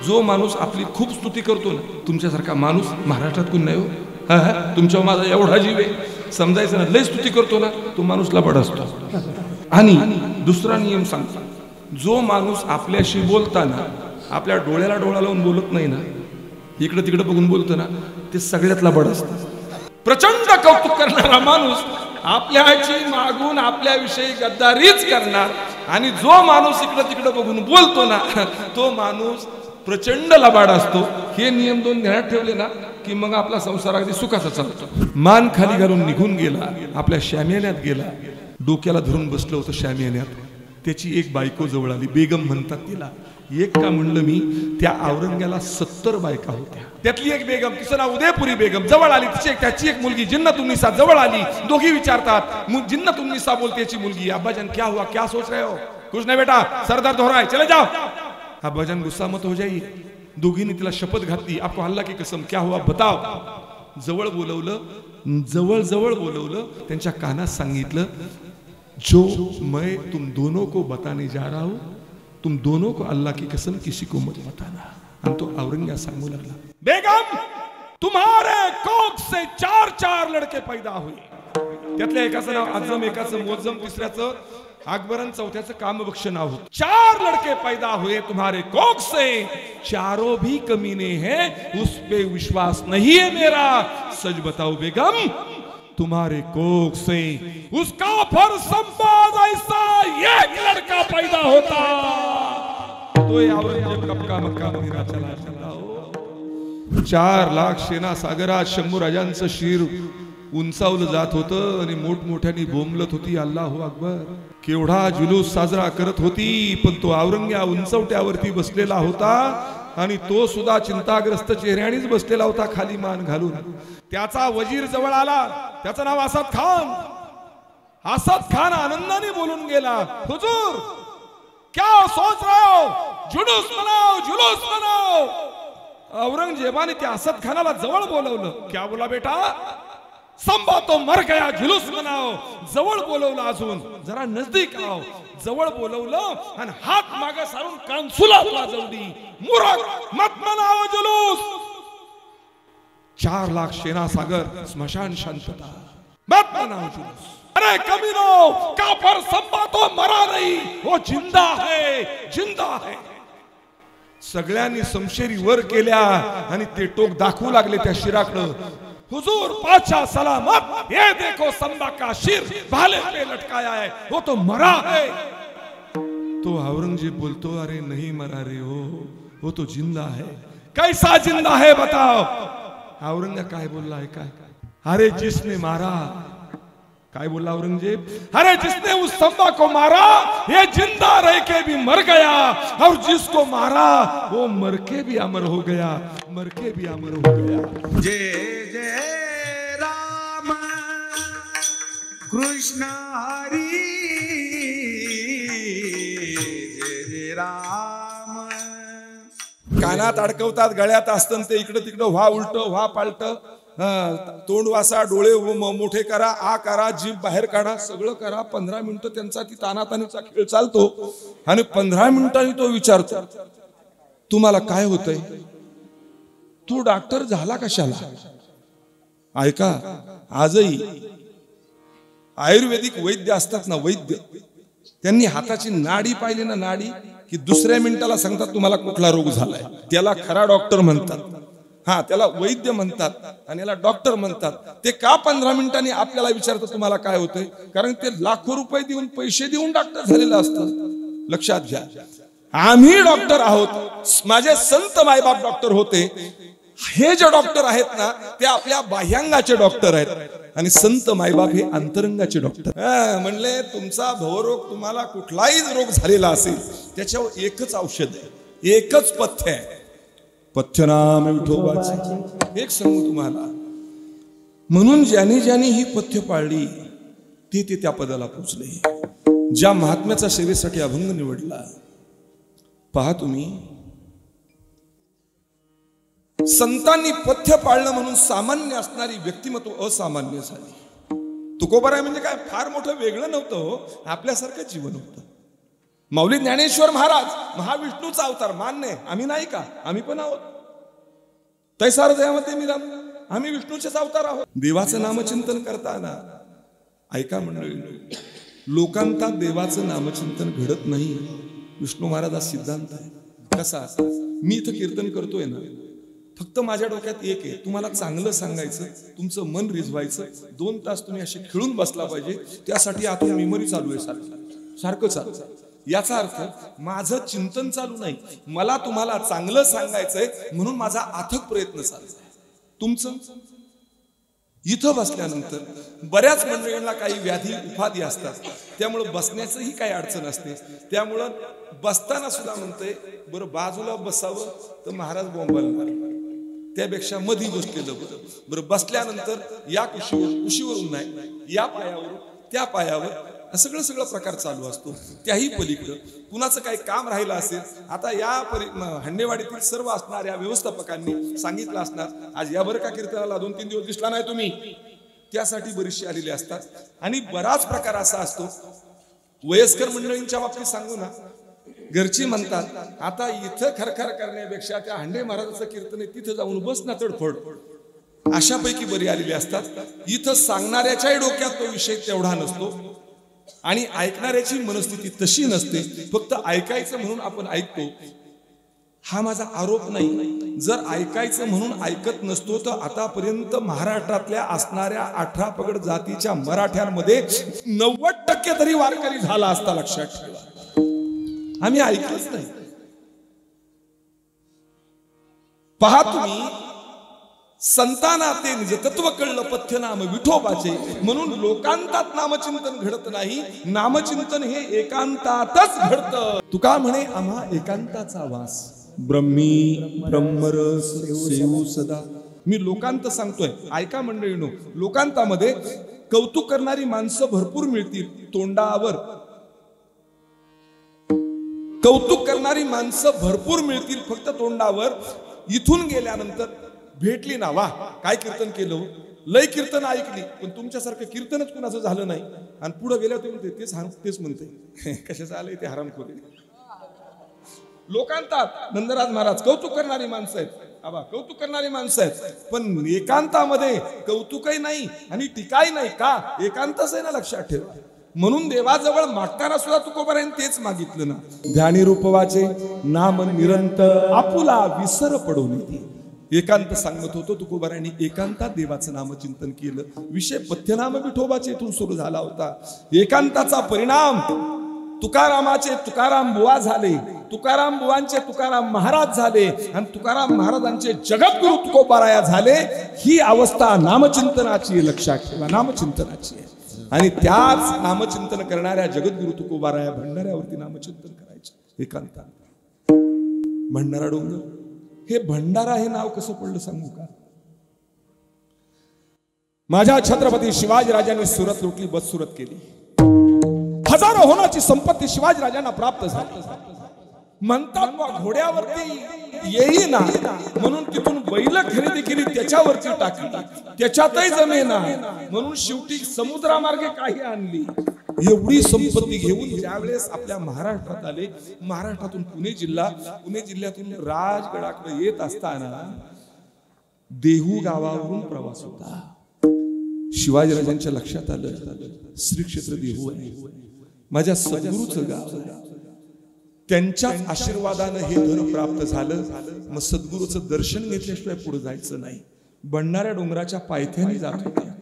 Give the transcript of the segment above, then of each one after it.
जो माणूस आपली खूप स्तुती करतो ना, तुमच्यासारखा माणूस महाराष्ट्रात कोण नाही हो. तुमच्या माझा एवढा जीव आहे समजायचं ना, लय स्तुती करतो ना तो माणूसला बड असतो. आणि दुसरा नियम सांगतो, जो माणूस आपल्याशी बोलताना आपल्या डोळ्याला डोळा लावून बोलत नाही ना, इकडं तिकडं बघून बोलतो ना, ते सगळ्यातला बड असतं. प्रचंड कौतुक करणारा माणूस आपल्याची मागून आपल्याविषयी गद्दारीच करणार, आणि जो माणूस इकडं तिकडं बघून बोलतो ना तो माणूस प्रचंड लबाड असतो. हे नियम दोन ध्यानात ठेवले ना की मग आपला संसार अगदी सुखाचा चालतो. मान खाली घालून निघून गेला, आपल्या शामियान्यात गेला, डोक्याला धरून बसलं होतं शामियान्यात. त्याची एक बायको जवळ आली, बेगम म्हणतात तिला. एक का म्हणलं मी, त्या औरंग्याला 70 बायका होत्या, त्यातली एक बेगम, तिचं नाव उदयपुरी बेगम, जवळ आली. त्याची एक मुलगी जिन्नतुन्निसा जवळ आली. दोघी विचारतात, जिन्नतुन्निसा बोलते याची मुलगी, अब्बाजान क्या हुआ, क्या सोच रहे हो? कुछ नहीं बेटा, सर दर्द हो रहा है, चले जाओ. अब्बाजान गुस्सा मत हो जाइए. दोघींनी तिला शपथ घातली, आपको अल्लाह की कसम, क्या हुआ बताओ. जवळ बोलवलं, जवळ बोलवलं, त्यांच्या कानात सांगितलं, जो मैं तुम दोनों को बताने जा रहा हूं, तुम दोनों को अल्लाह की कसम किसी को मत बताना. आणि तो औरंग्या सांगू लागला, बेगम तुम्हारे कोख से 4 लड़के पैदा हुए. त्यातल्या एकाचं नाव आजम, एकाचं मोजम, तिसऱ्याचं अकबरन, चौथ्याचं कामबख्श नाव होतं. 4 लड़के पैदा हुए तुम्हारे कोख से, चारों भी कमीने हैं, उस पे विश्वास नहीं है मेरा. सच बताओ बेगम, तुम्हारे कोख से उस काफिर संबाज ऐसा एक लड़का पैदा होता तो ये औरंगजेब कब का मक्का मदीना चला जाता हो. 4 लाख सेना सागरात शंभूराजांचं शिर उंचावलं जात होतं आणि मोठमोठ्यानी बोंबलत होती अल्लाहू अकबर. केवढा जुलूस साजरा करत होती, पण तो औरंग्या उंचवट्यावरती बसलेला होता आणि तो सुद्धा चिंताग्रस्त चेहऱ्यानेच बसलेला होता, खाली मान घालून. त्याचा वजीर जवळ आला, त्याचं नाव असद खान. असद खान आनंदाने बोलून गेला, हुजूर क्या सोच रहे हो, जुलूस मनाओ, जुलूस मनाओ. औरंगजेबाने त्या असद खानाला जवळ बोलवलं. क्या बोला बेटा, संभा तो मर गया, जुलूस मनाओ. जवळ बोलवलं, अजून जरा नजदीक आओ. जवळ बोलवलं आणि हात मागे सारून कानसुला वाजवली, मूर्ख मत मनाओ जुलूस. 4 लाख सेना सागर, स्मशान शांतता, मत मनाओ जुलूस. अरे कमीनो, काफिर संभा तो मरा नहीं, वो जिंदा है, जिंदा है. सगळ्यांनी समशेरी वर केल्या आणि ते टोक दाखवू लागले त्या शिराकडं. हुजूर पाचा सलामत, ये देखो संभा का शिर भाले पे लटकाया है, वो तो मरा है. तो औरंगजेब बोलतो, अरे नहीं मरा रे हो, वो तो जिंदा है. कैसा जिंदा है बताओ. औरंगजेब काय बोलला है, काय, अरे जिसने मारा, काय बोला औरंगजेब, अरे जिसने उस संभा को मारा ये जिंदा रह के भी मर गया, और जिसको मारा वो मर के भी अमर हो गया, मर के भी अमर हो गया. जय जय राम कृष्ण हरी, जय जय राम. कानात अडकवतात, गळ्यात असतं ते, इकडं तिकडं व्हा उलट व्हा पालट, तोंड वासा, डोळे मोठे करा, आ करा, जीभ बाहेर काढा, सगळं करा. 15 मिनिटं त्यांचा ती तानातानीचा खेळ चालतो आणि 15 मिनिटांनी तो विचारतो, तुम्हाला काय होतंय, तू डॉक्टर झाला कशाला. ऐका, आजही आयुर्वेदिक वैद्य असतात ना, वैद्य, त्यांनी हाताची नाडी पाहिली ना, नाडी, की दुसऱ्या मिनिटाला सांगतात तुम्हाला कुठला रोग झालाय. त्याला खरा डॉक्टर म्हणतात, हा त्याला वैद्य म्हणतात आणि याला डॉक्टर म्हणतात. ते का 15 मिनिटांनी आपल्याला विचारतात तुम्हाला काय होतंय, कारण ते लाखो रुपये देऊन, पैसे देऊन डॉक्टर झालेलं असतं. लक्षात घ्या, आम्ही डॉक्टर आहोत, माझे संत मायबाप डॉक्टर होते. हे जे डॉक्टर आहेत ना ते आपल्या बाह्यांगाचे डॉक्टर आहेत, आणि संत मायबाप हे अंतरंगाचे डॉक्टर. म्हणले तुमचा भवरोग, तुम्हाला कुठलाही रोग झालेला असेल त्याच्यावर एकच औषध आहे, एकच पथ्य आहे, पथ्यनाम विठोबाचे. एक सांगू तुम्हाला, म्हणून ज्याने ज्याने ही पथ्य पाळली ते त्या पदाला पोचले. ज्या महात्म्याचा सेवेसाठी अभंग निवडला, पहा तुम्ही, संतांनी पथ्य पाळलं म्हणून सामान्य असणारी व्यक्तिमत्व असामान्य झाली. तुकोबाराय म्हणजे काय फार मोठं वेगळं नव्हतं, आपल्यासारखं जीवन होतं. माऊली ज्ञानेश्वर महाराज महाविष्णूचा अवतार मान्य, आम्ही नाही का? आम्ही पण आहोत. तैसार दयामध्ये मी राम, आम्ही विष्णूचेच अवतार आहोत. देवाचं नामचिंतन करताना ऐका मंडळी, लोकांता देवाचं नामचिंतन घडत नाही. विष्णू महाराजा सिद्धांत आहे. कसा? मी इथं कीर्तन करतोय ना, फक्त माझ्या डोक्यात एक आहे, तुम्हाला चांगलं सांगायचं, तुमचं मन रिझवायचं. 2 तास तुम्ही असे खिळून बसला पाहिजे, त्यासाठी आतून मेमरी चालू आहे सारखं चालू. याचा अर्थ माझं चिंतन चालू नाही, मला तुम्हाला चांगलं सांगायचंय म्हणून माझा अथक प्रयत्न चालू आहे. तुमचं इथं बसल्यानंतर बऱ्याच मंडळींना काही व्याधी उपाधी असतात, त्यामुळं बसण्याचंही काही अडचण असते. त्यामुळं बसताना सुद्धा म्हणतंय बरं बाजूला बसावं तर महाराज बोंबालणार, त्यापेक्षा मधी बसलेलं बरं. बसल्यानंतर या कुशीवरून नाही, या पायावरून त्या पायावर, सगळं प्रकार चालू असतो. त्याही पलीकडं कुणाचं काही काम राहिलं असेल, आता या हंडेवाडीतील सर्व असणाऱ्या व्यवस्थापकांनी सांगितलं असणार, आज या बरं का कीर्तनाला 2-3 दिवस दिसला नाही तुम्ही, त्यासाठी बरीचशी आलेली असतात. आणि बराच प्रकार असा असतो. वयस्कर मंडळींच्या बाबतीत सांगू ना, घरची म्हणतात आता इथं खरखर करण्यापेक्षा त्या हंडे महाराजाचं कीर्तन आहे तिथं जाऊन बस ना तडफड, अशापैकी बरी आलेली असतात. इथं सांगणाऱ्याच्याही डोक्यात तो विषय तेवढा नसतो आणि ऐकणाऱ्याची मनस्थिती तशी नसते. फक्त ऐकायचं म्हणून आपण ऐकतो, हा माझा आरोप नाही. जर ऐकायचं म्हणून ऐकत नसतो तर आतापर्यंत महाराष्ट्रातल्या असणाऱ्या 18 पगड जातीच्या मराठ्यांमध्ये 90% तरी वारकरी झाला असता. लक्षात ठेवा, आम्ही ऐकलंच नाही. पहा तुम्ही, संताना ते निज तत्व कळलं पथ्यनाम विठोबाचे, म्हणून लोकांतात नामचिंतन घडत नाही, नामचिंतन हे एकांतातच घडतं. तुका म्हणे आम्हा एकांताचा वास, ब्रह्मी ब्रह्मरस सेवू सदा. मी लोकांत सांगतोय, ऐका मंडळीनो, लोकांतामध्ये कौतुक करणारी माणसं भरपूर मिळतील तोंडावर, कौतुक करणारी माणसं भरपूर मिळतील फक्त तोंडावर. इथून गेल्यानंतर भेटली ना, वा काय कीर्तन केलं, लय कीर्तन ऐकली, पण तुमच्यासारखं कीर्तनच कुणाचं झालं नाही. आणि पुढे गेल्या तुम्ही तेच म्हणते कशाचं आलंय ते हरामखोरी. लोकांतात नंदराज महाराज कौतुक करणारी माणसं आहेत, आबा कौतुक करणारी माणसं आहेत, पण एकांतामध्ये कौतुकही नाही आणि टीकाही नाही. का? एकांतच आहे ना, लक्षात ठेवा. म्हणून देवाजवळ मागताना सुद्धा तुकोबारायांनी तेच मागितलं ना, ध्यानी रूपवाचे नाम निरंतर आपुला विसर पडून येते. एकांत सांगत होतो तुकोबारायांनी, एकांतात देवाचं नामचिंतन केलं. विषय पथ्यनाम विठोबाचे इथून सुरू झाला होता. एकांताचा परिणाम तुकारामाचे तुकाराम बुवा झाले, तुकाराम बुवांचे तुकाराम महाराज झाले आणि तुकाराम महाराजांचे जगद्गुरु तुकोबाराया झाले. ही अवस्था नामचिंतनाची, लक्षात ठेवा, नामचिंतनाची आहे. आणि त्याच नामचिंतन करणाऱ्या जगद्गुरु तुकोबाराया भंडाऱ्यावरती नामचिंतन करायचे एकांतात. भंडारा डोंगर, हे भंडारा हे नाव कसं पडलं सांगू का? माझ्या छत्रपती शिवाजी राजांनी सुरत लुटली, बदसुरत केली, हजारो होण्याची संपत्ती शिवाजी राजांना प्राप्त झाली. म्हणतात घोड्यावरती येईना म्हणून तिथून बैल खरेदी केली, त्याच्यावरती टाकली, त्याच्यातही जमेना म्हणून शेवटी समुद्रामार्गे काही आणली. एवढी संपत्ती घेऊन ज्यावेळेस आपल्या महाराष्ट्रात आले, महाराष्ट्रातून पुणे जिल्ह्यातून राजगडाकडे येत असताना देहू गावावरून प्रवास होता. शिवाजीराजांच्या लक्षात आलं श्री क्षेत्र देहू आहे, माझ्या सद्गुरूचं गाव, त्यांच्याच आशीर्वादानं हे धन प्राप्त झालं. मग सद्गुरूचं दर्शन घेतल्याशिवाय पुढे जायचं नाही. भंडाऱ्या डोंगराच्या पायथ्याने जात होत्या.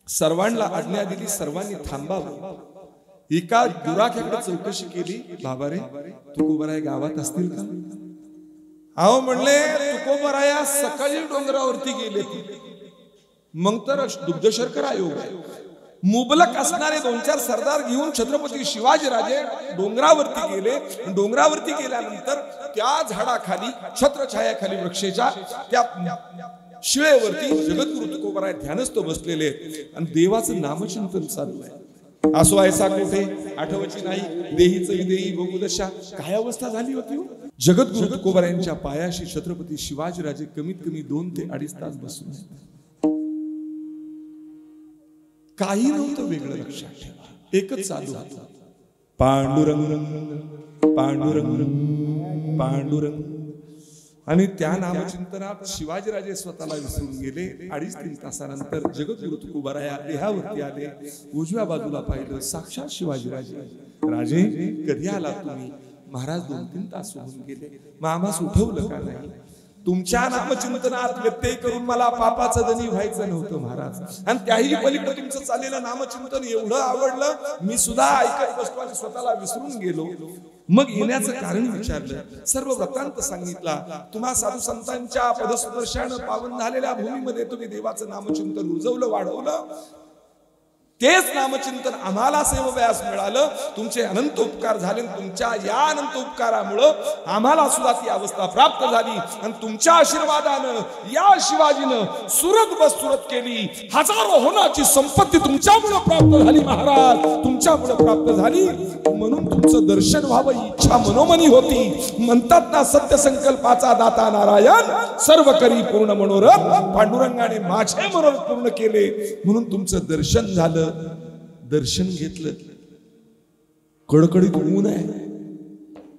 सर्वांना आज्ञा दिली, सर्वांनी थांबावं. एका दुराख्याकडे चौकशी केली, बाबा रे तुकोबाराया गावात असतील का? अहो म्हणले तुकोबाराया सकाळी डोंगरावरती गेले. मग तर दुग्धशर्करा आयोग आहे. मुबलक असणारे 2-4 सरदार घेऊन छत्रपती शिवाजी राजे डोंगरावरती गेले. डोंगरावरती गेल्यानंतर त्या झाडाखाली छत्रछायाखाली वृक्षाच्या त्या शिळेवरती जगद्गुरु तुकोबाराय ध्यानस्थ बसलेले आणि देवाचं नामचिंतन चालू आहे. असो ऐसा कोठे आठवची नाही, देहीचं देही बघू दशा. काय अवस्था झाली होती. जगद्गुरु तुकोबारायांच्या पायाशी छत्रपती शिवाजी राजे कमीत कमी 2 ते 2.5 तास बसून काही नव्हतं वेगळं. लक्षात ठेवा, एकच चालू होतं. पांडुरंग पांडुरंग पांडुरंग. आणि त्या नामचिंतनात शिवाजीराजे स्वतःला विसरून गेले. 2.5-3 तासानंतर जगद्गुरु तुकोबाराया देहावरती आले. उजव्या बाजूला पाहिलं, साक्षात शिवाजीराजे. राजे कधी आला तुम्ही? महाराज 2-3 तास होऊन गेले. मग आम्हास उठवलं का नाही? तुमच्या नामचिंतनात व्यत्यय करून मला पापाचं धनी व्हायचं नव्हतं महाराज. आणि त्याही पलीकडे तुमचं चाललेलं नामचिंतन एवढं आवडलं, मी सुद्धा ऐकत बसलो आणि स्वतःला विसरून गेलो. मग येण्याचं कारण विचारलं, सर्व वृत्तांत सांगितला. तुम्हा साधू संतांच्या पदस्पर्शानं पावन झालेल्या भूमीमध्ये तुम्ही देवाचं नामचिंतन रुजवलं, वाढवलं. तेच नामचिंतन आम्हाला सेवव्यास मिळालं. तुमचे अनंत उपकार झाले. तुमच्या या अनंत उपकारामुळं आम्हाला सुद्धा ती अवस्था प्राप्त झाली. आणि तुमच्या आशीर्वादानं या शिवाजीनं सुरत बस सुरत केली. हजारो होनाची संपत्ती तुमच्यामुळे प्राप्त झाली महाराज, तुमच्यामुळे प्राप्त झाली. म्हणून तुमचं दर्शन व्हावं इच्छा मनोमनी होती. म्हणतात ना, सत्य संकल्पाचा दाता नारायण, सर्व करी पूर्ण मनोरथ. पांडुरंगाने माझे मनोरथ पूर्ण केले म्हणून तुमचं दर्शन झालं. दर्शन घेतलं. कडकडीत ऊन आहे,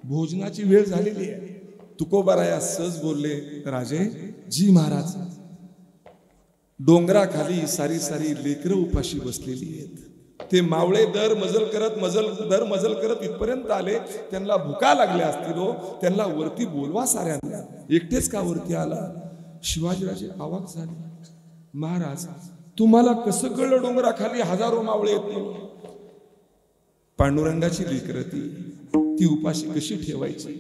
भोजनाची वेळ झालेली आहे. तुकोबाराया सहज बोलले, राजे जी महाराज, डोंगराखाली सारी सारी लेकरं उपाशी बसलेली आहेत. ते मावळे दर मजल करत इथपर्यंत आले. त्यांना भुका लागल्या असतील हो, त्यांना वरती बोलवा साऱ्यांना. एकटेच का वरती आला? शिवाजीराजे अवाक झाले. महाराज तुम्हाला कसं कळलं डोंगराखाली हजारो मावळे आहेत म्हणून? पांडुरंगाची लेकरं ती उपाशी कशी ठेवायची?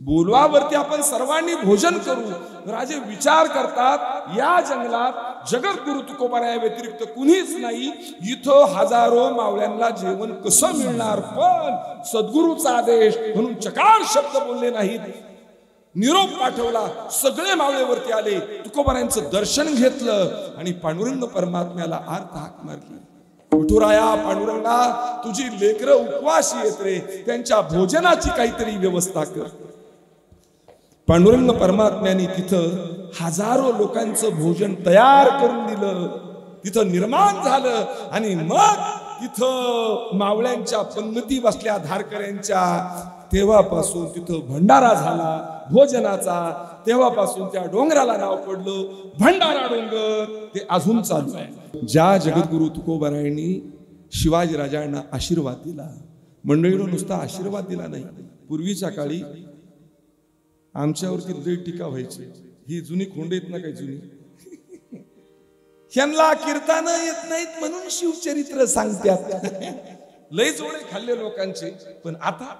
बोलवावरती आपण सर्वांनी भोजन करू. राजे विचार करतात, या जंगलात जगद्गुरु तुकोबाराया व्यतिरिक्त कुणीच नाही. इथं हजारो मावळ्यांना जेवण कसं मिळणार? पण सद्गुरूचा आदेश म्हणून चकार शब्द बोलले नाहीत. निरोप पाठवला. सगळे मावळेवरती आले. तुकोबारायांचं दर्शन घेतलं आणि पांडुरंग परमात्म्याला आर्त हाक मारली, विठुराया पांडुरंगा, तुझी लेकरं उपवासी येत रे, त्यांच्या भोजनाची काहीतरी व्यवस्था कर. पांडुरंग परमात्म्याने तिथं हजारो लोकांचं भोजन तयार करून दिलं. तिथं निर्माण झालं. आणि मग तिथं मावळ्यांच्या पंगती बसल्या धारकऱ्यांच्या. तेव्हापासून तिथं भंडारा झाला भोजनाचा. तेव्हापासून त्या डोंगराला नाव पडलं भंडारा डोंगर. ते अजून चालू आहे. ज्या जगद्गुरु तुकोबारायांनी शिवाजी राजांना आशीर्वाद दिला, मंडळीनं नुसता आशीर्वाद दिला नाही. पूर्वीच्या काळी आमच्यावरती लई टीका व्हायची. ही जुनी खोंड येत ना, काही जुनी, ह्यांना कीर्तन येत नाहीत म्हणून शिवचरित्र सांगतात. लय जोडे खाल्ले लोकांचे. पण आता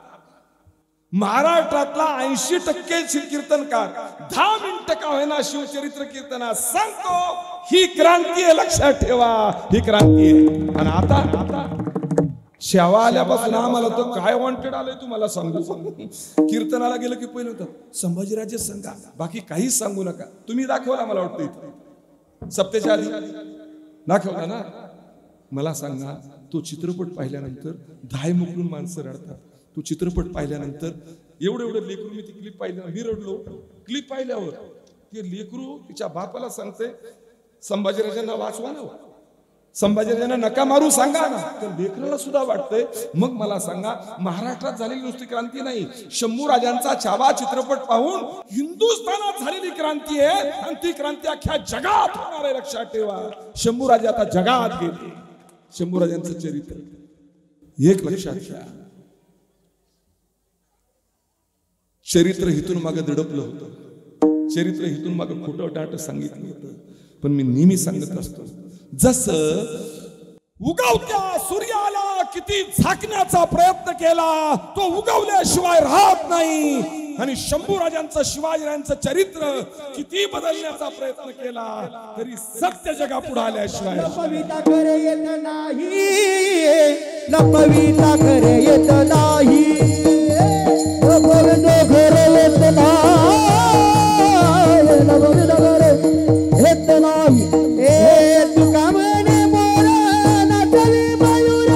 महाराष्ट्रातला 80% कीर्तनकार 10 मिनिटं का होईना शिवचरित्र कीर्तना सांगतो. ही क्रांती आहे, लक्षात ठेवा, ही क्रांती आहे. आणि आता शेवा आल्यापासून आम्हाला तो काय वॉन्टेड आलंय तुम्हाला सांगू. कीर्तनाला गेलं की पहिलं होतं संभाजीराजे सांगा, बाकी काहीच सांगू नका. तुम्ही दाखवला मला वाटतं इथे सप्तेच्या आधी दाखवला ना. मला सांगा, तो चित्रपट पाहिल्यानंतर 10 मुकलून माणसं रडतात. तो चित्रपट पाहिल्यानंतर एवढं लेकरू, मी ती क्लिप पाहिल्यावर मी रडलो. क्लिप पाहिल्यावर ते लेकरू तिच्या बापाला सांगते, संभाजीराजांना वाचवा ना, संभाजीराजांना नका मारू सांगा ना. तर लेकराला सुद्धा वाटतंय. मग मला सांगा, महाराष्ट्रात झालेली नुसती क्रांती नाही, शंभू राजांचा छावा चित्रपट पाहून हिंदुस्थानात झालेली क्रांती आहे. आणि ती क्रांती अख्ख्या जगात होणार आहे, लक्षात ठेवा. शंभू राजा आता जगात गेले. शंभू राजांचं चरित्र एक लक्षात घ्या. चरित्र हितून मागे दडपलं होतं. चरित्र हितून मागे खोटं टाट सांगितलं होतं. पण मी नेहमी सांगत असतो, जसं उगवत्या सूर्याला किती झाकण्याचा प्रयत्न केला, तो उगवल्याशिवाय राहत नाही. आणि शंभू राजांचं शिवाजीराजांचं चरित्र किती बदलण्याचा प्रयत्न केला तरी सत्य जगा पुढे आल्याशिवाय लपविता करे येत नाही, लपविता करे येत नाही, लपविता करे येत नाही, लपविता करे येत नाही. ए तुका म्हणे मोर नाचली मयूर,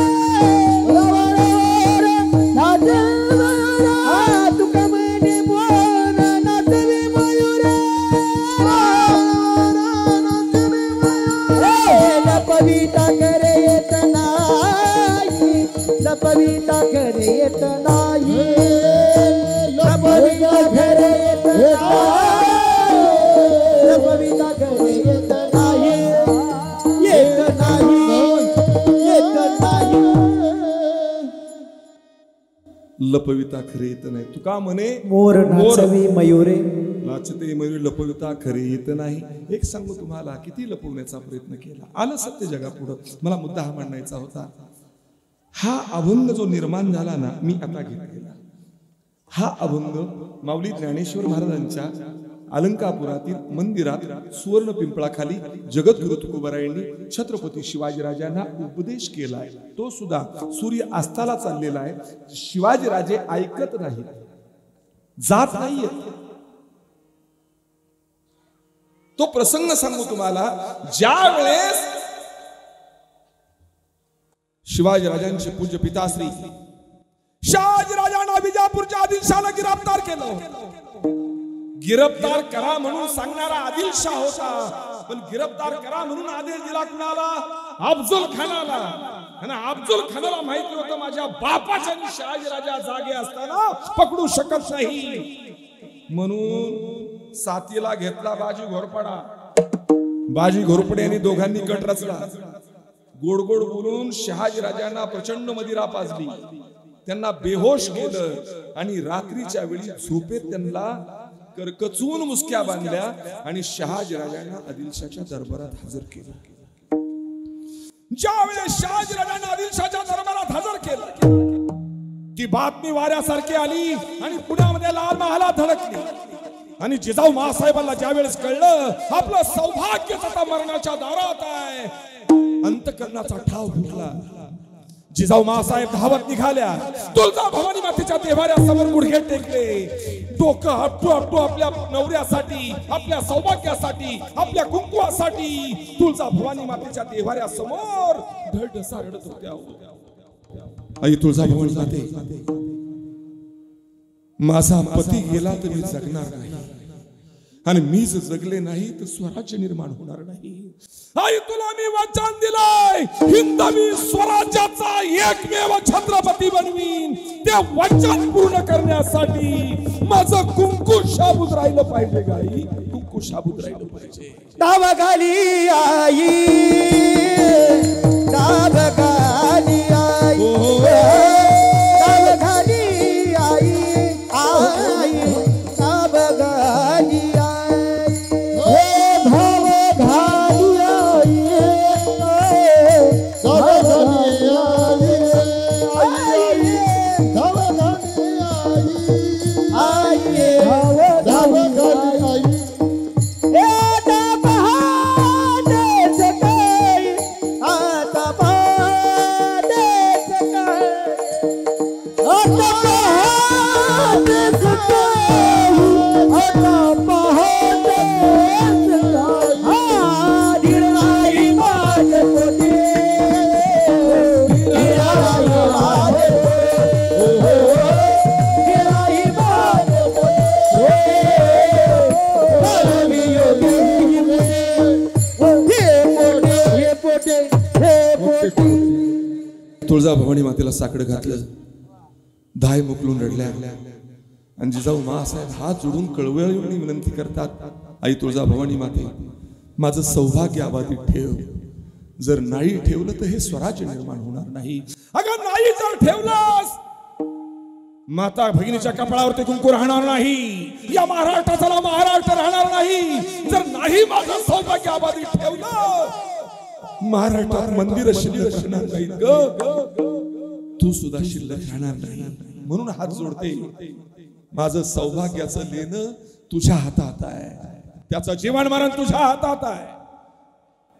नाचली मयूर, तुका म्हणे मोर नाचली मयूर, लपविता करे येत नाही, लपविता करे लपविता घरी येत नाही, येत नाही, येत नाही. लपविता खरे येत नाही. तुका म्हणे मोर नाचवी मयुरे, लाचते मयूर लपविता खरे येत नाही. एक सांगू तुम्हाला, किती लपवण्याचा प्रयत्न केला, आलं सत्य जगापुढं. मला मुद्दा हा मांडायचा होता. हा अभंग जो निर्माण झाला ना, मी आता घेतलेला हा अभंग माऊली ज्ञानेश्वर महाराजांच्या अलंकापुरातील मंदिरात सुवर्ण पिंपळाखाली जगद्गुरु तुकोबारायांनी छत्रपती शिवाजीराजांना उपदेश केलाय. तो सुद्धा सूर्य अस्ताला चाललेला आहे. शिवाजीराजे ऐकत नाहीत, जात नाहीयेत. तो प्रसंग सांगू तुम्हाला. ज्या वेळेस शिवाजीराजांचे पूज्य पिताश्री शहाजीराजांना विजापूरच्या आदिलशाहला गिरफ्तार केलं. गिरफ्तार करा म्हणून सांगणारा आदिलशाह होता, पण गिरफ्तार करा म्हणून आदेश दिला कुणाला? अफजल खानाला. आणि अफजल खानाला माहिती होतं माझ्या बापाच्या शहाजीराजा जागे असताना पकडू शकत नाही, म्हणून साथीला घेतला बाजी घोरपडा. बाजी घोरपडे यांनी दोघांनी कट रचला. गोड गोड बोलून शहाजीराजांना प्रचंड मदिरा पाजली, त्यांना बेहोश केलं आणि रात्रीच्या वेळी झोपेत त्यांना करकचून मुसक्या बांधल्या आणि शहाजीराजांना आदिलशाहच्या दरबारात हजर केलं. ज्यावेळेस शहाजीराजांना आदिलशाहच्या दरबारात हजर केलं, ती बातमी वाऱ्यासारखी आली आणि पुण्यामध्ये लाल महालात धडकली. आणि जिजाऊ महासाहेबांना ज्यावेळेस कळलं आपलं सौभाग्य आता मरणाच्या दारात आहे, अंतकरणाचा ठाव फुटला. जिजाऊ महासाहेब धावत निघाल्या. तुळजा भवानी मातेच्या देवाऱ्यासमोर गुडघे टेकले. डोकं आपटू आपटू आपल्या नवऱ्यासाठी, आपल्या सौभाग्यासाठी, आपल्या कुंकुवासाठी तुळजा भवानी मातेच्या देवाऱ्यासमोर ढळढसा रडत होत्या. आई तुळजा भवानी माते, माझा पती गेला तर मी जगणार नाही, आणि मी जर जगले नाही तर स्वराज्य निर्माण होणार नाही. आई तुला मी वचन दिलंय, हिंदवी स्वराज्याचा एकमेव छत्रपती बनवीन. ते वचन पूर्ण करण्यासाठी माझं कुंकू शाबूत राहिलं पाहिजे. गाई कुंकू शाबूत राहिलं पाहिजे. डाव घाली आई, डाव घाली आई, डाव घाली आई, आई डाव घाली आई, धाव घाली आई, धाव घाली आई, धाव घाली आई, आई धाव घाली आई. तुळजा भवानी मातेला साकडं घातलं. धाय मोकलून रडल्या. आणि जिजाऊ महासाहेब हात जोडून कळवळीने विनंती करतात, आई तुळजा भवानी माते, माझं सौभाग्य आबादी ठेव. जर नाही ठेवलं तर हे स्वराज्य निर्माण होणार नाही. अगं नाही जर ठेवलंस, माता भगिनीच्या कपाळावरती कुंकू राहणार नाही. या महाराष्ट्राचा महाराष्ट्र राहणार नाही. जर नाही माझं सौभाग्य आबादी ठेवलं, महाराष्ट्रात मंदिर शिल्लक राहणार नाहीत ग, तू सुद्धा शिल्लक राहणार नाही. म्हणून हात जोडते, माझं सौभाग्याचं लेणं तुझ्या हातात आहे, त्याचं जीवन मरण तुझ्या हातात आहे.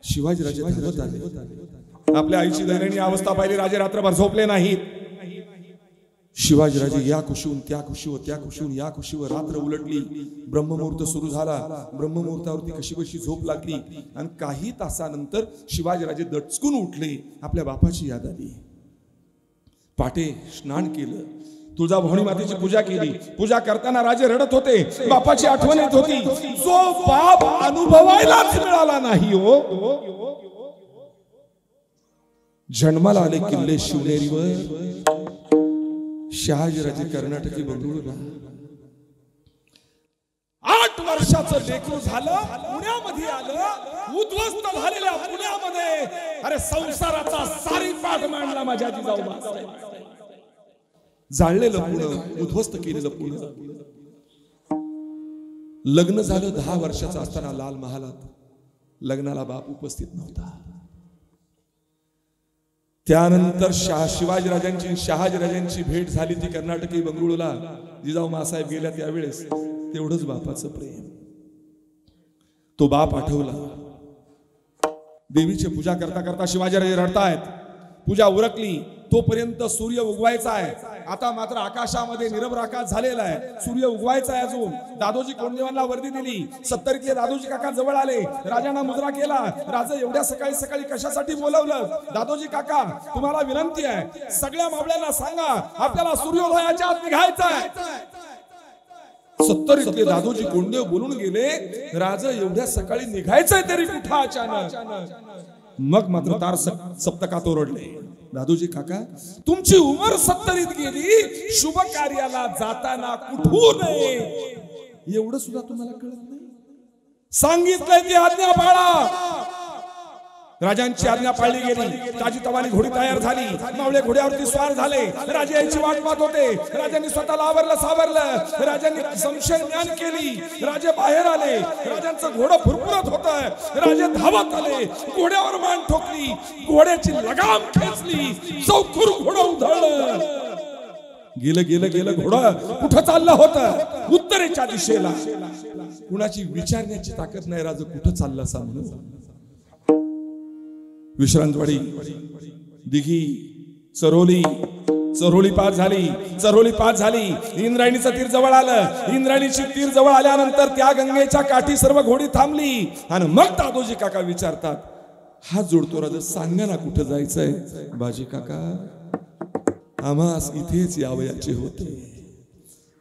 शिवाजीराजे धावत आले. आपल्या आईची दैनंदिन अवस्था पाहिली. राजे रात्रभर झोपले नाहीत. शिवाजीराजे या कुशीहून त्या कुशीवर, त्या कुशीहून या कुशीवर रात्र उलटली. ब्रह्ममुहूर्त सुरू झाला. ब्रह्ममुहूर्तावरती कशी बशी झोप लागली. आणि काही तासानंतर शिवाजीराजे दचकून उठले. आपल्या बापाची याद आली. पाटे स्नान केलं. तुळजाभवानी मातेची पूजा केली. पूजा करताना राजे रडत होते. बापाची आठवण येत होती. जो बाप अनुभवायलाच मिळाला नाही हो. जन्माला आले किल्ले शिवनेरीवर. शहाजीराजे कर्नाटकी बंधू 8 वर्षाचं लेकरू झालं, पुण्यामध्ये आलं, उद्ध्वस्त झालेल्या पुण्यामध्ये अरे संसाराचा सारीपाट मांडला माझ्या जिजाऊबा. जाळलेलं पुणं, उद्ध्वस्त केलेलं पुणं. लग्न झालं 10 वर्षाचं असताना लाल महालात. लग्नाला बाप उपस्थित नव्हता. त्यानंतर शिवाजीराजांची शहाजीराजांची भेट झाली ती कर्नाटकी बंगळुरूला. जिजाऊ मासाहेब गेल्या त्यावेळेस तेवढंच बापाचं प्रेम. तो बाप आठवला. देवीची पूजा करता करता शिवाजीराजे रडतायत. पूजा उरकली तोपर्यंत सूर्य उगवायचा आहे. आता मात्र आकाशामध्ये निरभ्र आकाश झालेला आहे. सूर्य उगवायचा आहे अजून. दादोजी कोंडदेवांना वर्दी दिली. 70तले दादोजी काका जवळ आले. राजांना मुजरा केला. राजा एवढ्या सकाळी सकाळी कशासाठी बोलवलं? दादोजी काका तुम्हाला विनंती आहे, सगळ्या मावळ्यांना सांगा आपल्याला सूर्योदयाच्या आत निघायचं आहे. 70तले दादोजी कोंडदेव बोलून गेले. राजा एवढ्या सकाळी निघायचंय तरी कुठं अचानक? मग मात्र तार सप्तकात ओरडले. दादोजी काका तुमची उमर 70त गेली, शुभ कार्याला जाताना कुठून एवढं सुद्धा तुम्हाला कळत नाही? सांगितलंय ती आज्ञा पाळा. राजांची आज्ञा पाळली गेली. ताजी तवानी घोडी तयार झाली. मावळे घोड्यावरती स्वार झाले. राजे याची वाट पाहत होते. राजांनी स्वतःला आवरलं सावरलं. राजांनी संशय ज्ञान केली. राजे बाहेर आले. राजांचं घोडं फुरफुरत होतं. राजे धावत आले. घोड्यावर मान ठोकली. घोड्याची लगाम खेचली. चौखूर घोडं उधळलं. गेलं गेलं गेलं घोडं कुठं चाललं होतं? उत्तरेच्या दिशेला. कुणाची विचारण्याची ताकद नाही. राजा कुठं चालला सांगून. विश्रांतवाडी, दिघी, चरोली पार झाली. चरोली पार झाली. इंद्रायणीचं तीर जवळ आलं. इंद्रायणीची तीर जवळ आल्यानंतर त्या गंगेच्या काठी सर्व घोडी थांबली. आणि मग दादोजी काका विचारतात, हात जोडतो राजा, सांगा ना कुठं जायचंय? बाजी काका आम्हास इथेच यावयाचे होते.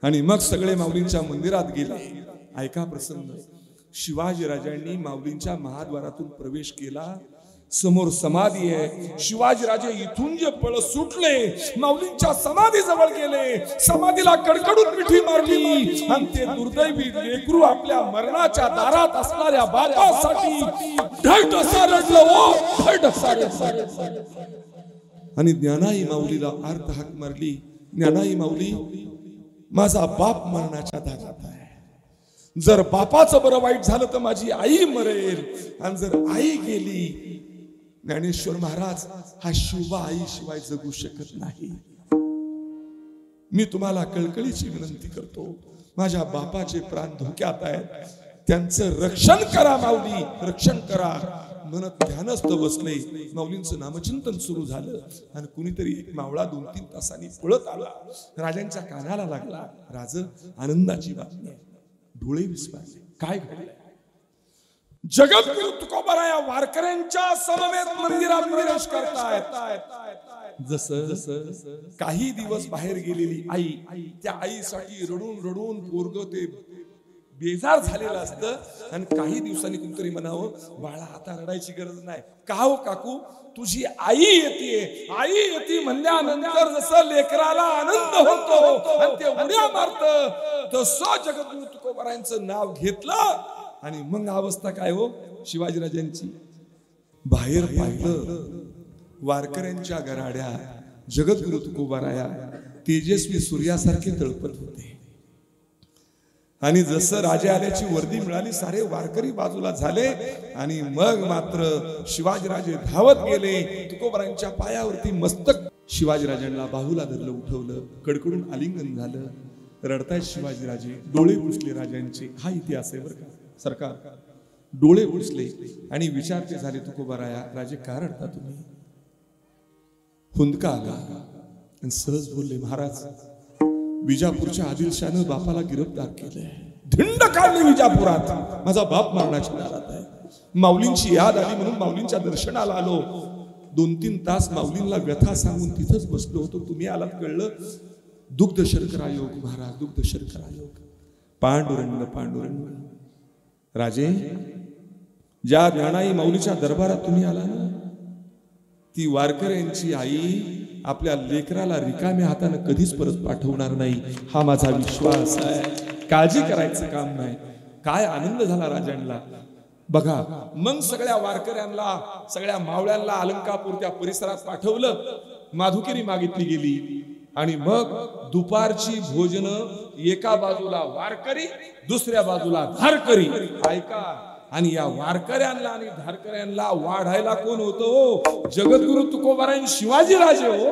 आणि मग सगळे माऊलींच्या मंदिरात गेले. ऐका प्रसंग. शिवाजीराजांनी माऊलींच्या महाद्वारातून प्रवेश केला. समोर समाधी आहे. शिवाजीराजे इथून जे पळ सुटले, माऊलींच्या समाधी जवळ गेले. समाधीला कडकडून मिठी मारली. आणि ते दुर्दैवी लेकरू आपल्या मरणाच्या दारात असणाऱ्या बापासाठी ढळढसा रडलं. ओ ढळढसा. आणि ज्ञानाई माऊलीला अर्थ हाक मारली. ज्ञानाई माऊली, माझा बाप मरणाच्या दारात आहे. जर बापाचं बरं वाईट झालं तर माझी आई मरेल. आणि जर आई गेली, ज्ञानेश्वर महाराज हा शिवा आई शिवाय जगू शकत नाही. मी तुम्हाला कळकळीची विनंती करतो, माझ्या बापाचे प्राण धोक्यात आहेत. त्यांचं रक्षण करा माऊली, रक्षण करा. म्हणत ध्यानस्थ बसले. माऊलींचं नामचिंतन सुरू झालं. आणि कुणीतरी एक मावळा 2-3 तासांनी पळत आला. राजांच्या कानाला लागला. राज, आनंदाची बातमी. डोळे विस्फारले. काय घडलं? जगद्गुरु तुकोबाराया वारकऱ्यांच्या समवेत मंदिरात प्रवेश करतायत. जसं काही दिवस बाहेर गेलेली आई, त्या आईसाठी रडून रडून पोरग ते बेजार झालेलं असतं. आणि काही दिवसांनी कोणतरी म्हणावं, बाळा आता रडायची गरज नाही. का हो काकू, तुझी आई येते. आई येते म्हणल्यानंतर जसं लेकराला आनंद होतो आणि ते उड्या मारत, तसं जगद्गुरु तुकोबारायांचं नाव घेतलं. आणि मग अवस्था काय हो शिवाजीराजांची? बाहेर पाहिलं, वारकऱ्यांच्या गराड्या जगद्गुरु तुकोबाराया तेजस्वी सूर्यासारखे तळपत होते. आणि जसं राजा आल्याची वर्दी मिळाली, सारे वारकरी बाजूला झाले. आणि मग मात्र शिवाजीराजे धावत गेले. तुकोबारायांच्या पायावरती मस्तक. शिवाजीराजांना बाहूला धरलं, उठवलं, कडकडून आलिंगन झालं. रडतायत शिवाजीराजे. डोळे पुसले राजांचे. हा इतिहास आहे बरं का सरकार. डोळे पुसले आणि विचारते झाले, तुकोबाराया राजे का रडता तुम्ही? हुंदका आला आणि सहज बोलले, महाराज विजापूरच्या आदिलशानं बापाला गिरफ्तार केलंय. धिंड काढली विजापुरात. माझा बाप मरणाच्या दारात आहे. माऊलींची याद आली म्हणून माऊलींच्या दर्शनाला आलो. 2-3 तास माऊलींना व्यथा सांगून तिथंच बसलो होतो. तुम्ही आलात कळलं. दुग्ध शर्करा योग महाराज, दुग्ध शर्करा योग. पांडुरंग पांडुरंग. राजे, ज्या ज्ञानाई माऊलीच्या दरबारात तुम्ही आला ना, ती वारकऱ्यांची आई आपल्या लेकराला रिकाम्या हाताने कधीच परत पाठवणार नाही, हा माझा विश्वास आहे. काळजी करायचं काम नाही. काय आनंद झाला राजांना. बघा मग सगळ्या वारकऱ्यांना सगळ्या मावळ्यांना अलंकापूर त्या परिसरात पाठवलं. माधुकरी मागितली गेली आणि मग दुपारची भोजन एका बाजूला वारकरी दुसऱ्या बाजूला धारकरी. ऐका, आणि या वारकऱ्यांना आणि धारकऱ्यांना वाढायला कोण होतं हो? जगद्गुरु तुकोबाराय शिवाजी राजे हो,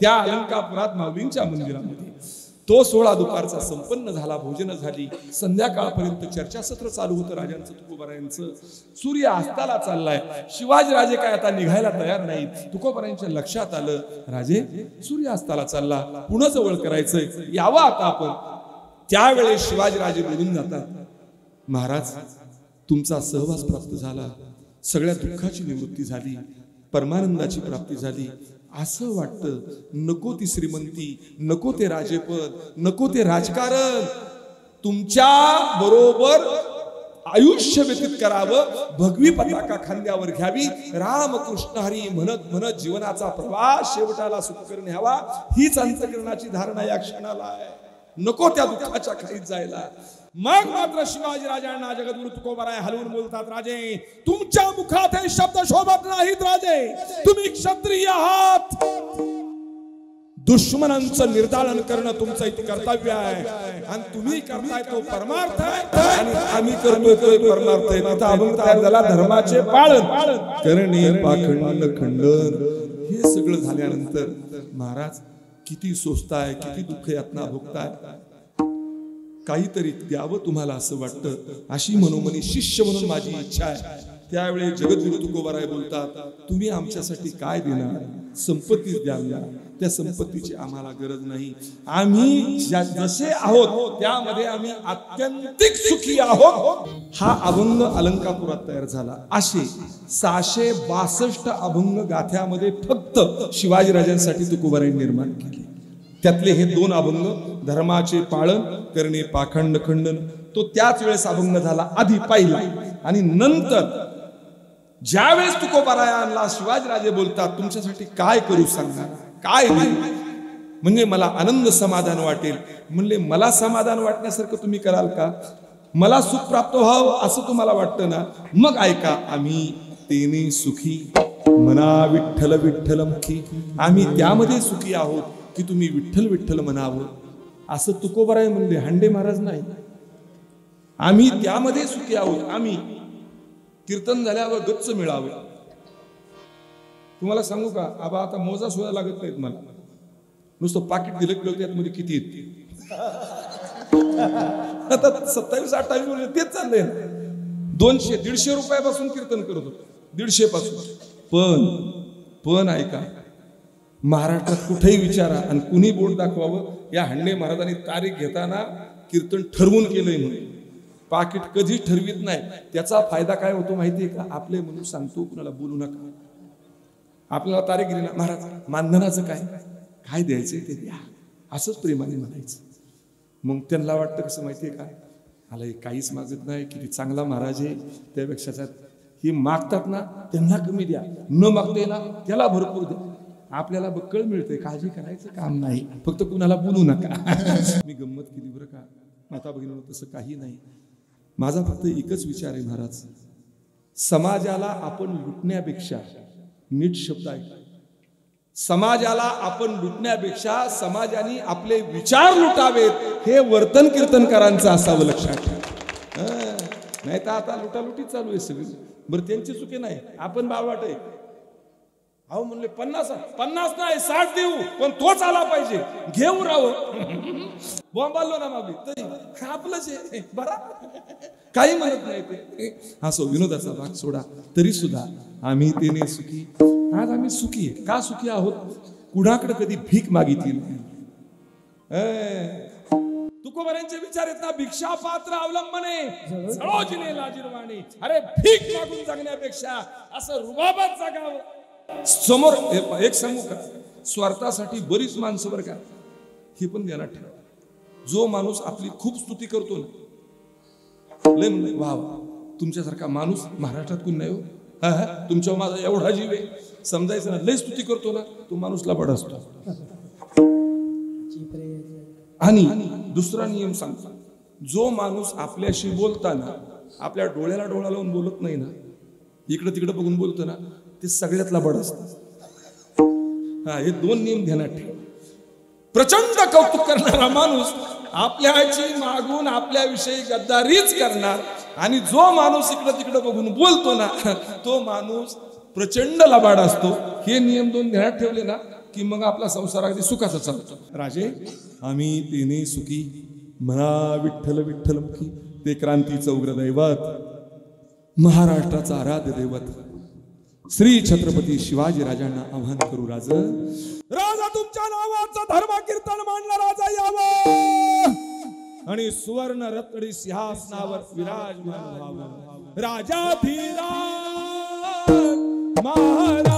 त्या अलंकापुरात माऊलींच्या मंदिरामध्ये. तो सोहळा दुपारचा संपन्न झाला, भोजन झाली. संध्याकाळपर्यंत चर्चासत्र चालू होतं राजांचं तुकोबारायांचं. सूर्य अस्ताला चाललाय. शिवाजी राजे काय आता निघायला तयार नाहीत. तुकोबारायांच्या लक्षात आलं, राजे सूर्य अस्ताला चालला, पुन्हा जवळ करायचंय, यावं आता आपण. त्यावेळेस शिवाजी राजे बोलून जातात, महाराज तुमचा सहवास प्राप्त झाला, सगळ्या दुःखाची निवृत्ती झाली, परमानंदाची प्राप्ती झाली. असं वाटतं नको ती श्रीमंती, नको ते राजेपद, नको ते राजकारण, तुमच्या बरोबर आयुष्य व्यतीत करावं, भगवी पताका खांद्यावर घ्यावी, रामकृष्ण हरी म्हणत म्हणत जीवनाचा प्रवास शेवटाला सुखकर न्यावा. हीच अंतःकरणाची धारणा या क्षणाला आहे. नको त्या दुःखाच्या खाईत जायला. मग मात्र शिवाजी राजांना जगद्गुरु तुकोबाराय हलवून बोलतात, राजे तुमच्या मुखात हे शब्द शोभत नाहीत. राजे तुम्ही क्षत्रिय आहात, दुश्मनांचं निर्दालन करणं तुमचं इथे कर्तव्य आहे, आणि तुम्ही करताय तो परमार्थ आहे आणि आम्ही करतोय तो परमार्थ आहे. तिथं अभंग तयार झाला, धर्माचे पालन करणे पाखंड खंडन. हे सगळं झाल्यानंतर महाराज किती सोसताय, किती दुःख यातना भोगताय, काहीतरी द्यावं तुम्हाला असं वाटतं, अशी मनोमनी शिष्य म्हणून माझी इच्छा आहे. त्यावेळी जगद्गुरु तुकोबाराय बोलतात, तुम्ही आमच्यासाठी काय देणार? संपत्तीच द्यावी. त्या संपत्तीची आम्हाला गरज नाही. आम्ही जसे आहोत त्यामध्ये आम्ही आत्यंतिक सुखी आहोत. हा अभंग अलंकापुरात तयार झाला. असे 662 अभंग गाथ्यामध्ये फक्त शिवाजी राजांसाठी तुकोबाराय निर्माण केले. त्यातले हे 2 अभंग, धर्माचे पालन करणे पाखंड खंडन, तो त्याच वेळेस अभंग झाला, आधी पहिला. आणि नंतर ज्यावेळेस तुकोबारायांना शिवाजीराजे बोलतात, तुमच्यासाठी काय करू सांगा, काय नाही, म्हणजे मला आनंद समाधान वाटेल. म्हणले मला समाधान वाटण्यासारखं तुम्ही कराल का? मला सुख प्राप्त व्हावं असं तुम्हाला वाटतं ना? मग ऐका, आम्ही तेने सुखी म्हणा विठ्ठल विठ्ठल मुखी. आम्ही त्यामध्ये सुखी आहोत की तुम्ही विठ्ठल विठ्ठल म्हणावं असं तुकोबाराय म्हणले, हांडे महाराज नाही. आम्ही त्यामध्ये सुखी आहोत, आम्ही कीर्तन झाल्यावर गच्च मिळावं. तुम्हाला सांगू का आबा, आता मोजा सुद्धा लागत नाहीत मला. नुसतं पाकिट दिलं की त्यामध्ये किती येते. आता 27-28 वर्ष तेच चाललंय. 200-150 रुपयापासून कीर्तन करत होतो, 150 पासून. पण ऐका, महाराष्ट्रात कुठेही विचारा आणि कुणी बोट दाखवावं, या हांडे महाराजांनी तारीख घेताना कीर्तन ठरवून केलंय म्हणून. पाकिट कधीच ठरवीत नाही. त्याचा फायदा काय होतो माहितीये का? आपले म्हणून सांगतो, कुणाला बोलू नका. आपल्याला तारीख दिली ना, महाराज मानधनाचं काय काय द्यायचंय ते द्या, असंच प्रेमाने म्हणायचं. मग त्यांना वाटतं कसं माहितीये का, आला काहीच मागत नाही, किती चांगला महाराज आहे, त्यापेक्षा हे मागतात ना त्यांना कमी द्या, न मागते ना त्याला भरपूर द्या. आपल्याला बक्कळ मिळतंय, काळजी करायचं काम नाही, फक्त कुणाला बोलू नका. मी गंमत केली बरं का माता भगिनींनो, तसं काही नाही. माझा फक्त एकच विचार आहे महाराज, समाजाला आपण लुटण्यापेक्षा, नीट शब्द आहे, समाजाला आपण लुटण्यापेक्षा समाजाने आपले विचार लुटावेत, हे वर्तन कीर्तनकारांचं असावं लक्षात. नाही तर आता लुटालुटी चालू आहे सगळी. बरं त्यांची चुकी नाही, आपण बावट आहे. अहो म्हणले 50 नाही 60 देऊ, पण तोच आला पाहिजे, घेऊ राहावं. बॉम्बालो ना मागली तरी आपलंच आहे बरा, काही म्हणत नाही ते. असो, विनोदाचा भाग सोडा. तरी सुद्धा आम्ही तेने सुखी. आज आम्ही सुखी आहे. का सुखी आहोत? कुणाकडे कधी भीक मागितली नाही. तुकोबारांचे विचार आहेत ना, भिक्षा पात्र अवलंबने सळोजिने लाजिरवाणी. अरे भीक मागून जगण्यापेक्षा असं रुबाबात जगावं. समोर एक सांगू का, स्वार्थासाठी बरीच माणसं बरं का, हे पण ध्यानात ठेवा. जो माणूस आपली खूप स्तुती करतो ना, लय म्हणले वा वा, तुमच्यासारखा माणूस महाराष्ट्रात कोण नाही हो, तुमच्या माझा एवढा जीव आहे, समजायचं ना, लय स्तुती करतो ना, तो माणूसला बडा असतो. आणि दुसरा नियम सांगतो, जो माणूस आपल्याशी बोलताना आपल्या डोळ्याला डोळा लावून बोलत नाही ना, इकडे तिकडे बघून बोलतो ना, ते सगळ्यात लबाड असतं. हे दोन नियम ध्यानात ठेव. प्रचंड कौतुक करणारा माणूस आपल्याची मागून आपल्याविषयी गद्दारीच करणार, आणि जो माणूस इकडे तिकडे बघून बोलतो ना, तो माणूस प्रचंड लबाड असतो. हे नियम दोन ध्यानात ठेवले ना की मग आपला संसार अगदी सुखाचा चालतो. राजे आम्ही तिने सुखी म्हणा विठ्ठल विठ्ठल मुखी. ते क्रांतीचं उग्र दैवत, महाराष्ट्राचं आराध्य दैवत श्री छत्रपती शिवाजी राजांना आव्हान करू. राजा तुमच्या नावाचा धर्म कीर्तन मांडला राजा यावं आणि सुवर्ण रत्नडी सिंहासनावर विराजमान व्हावं. राजाधिराज महाराज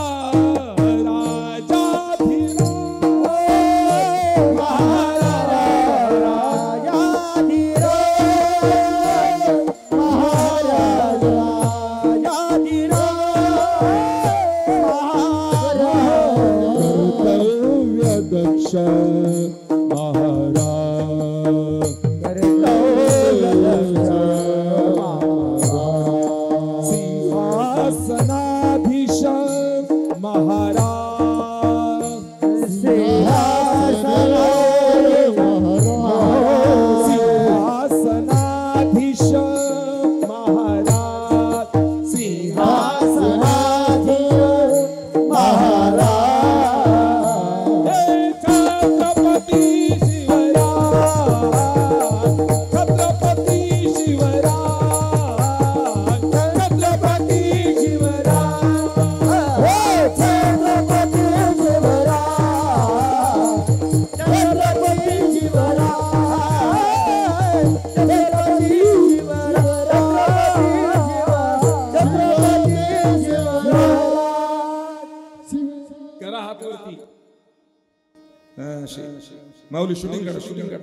माऊली शूटिंग काढा.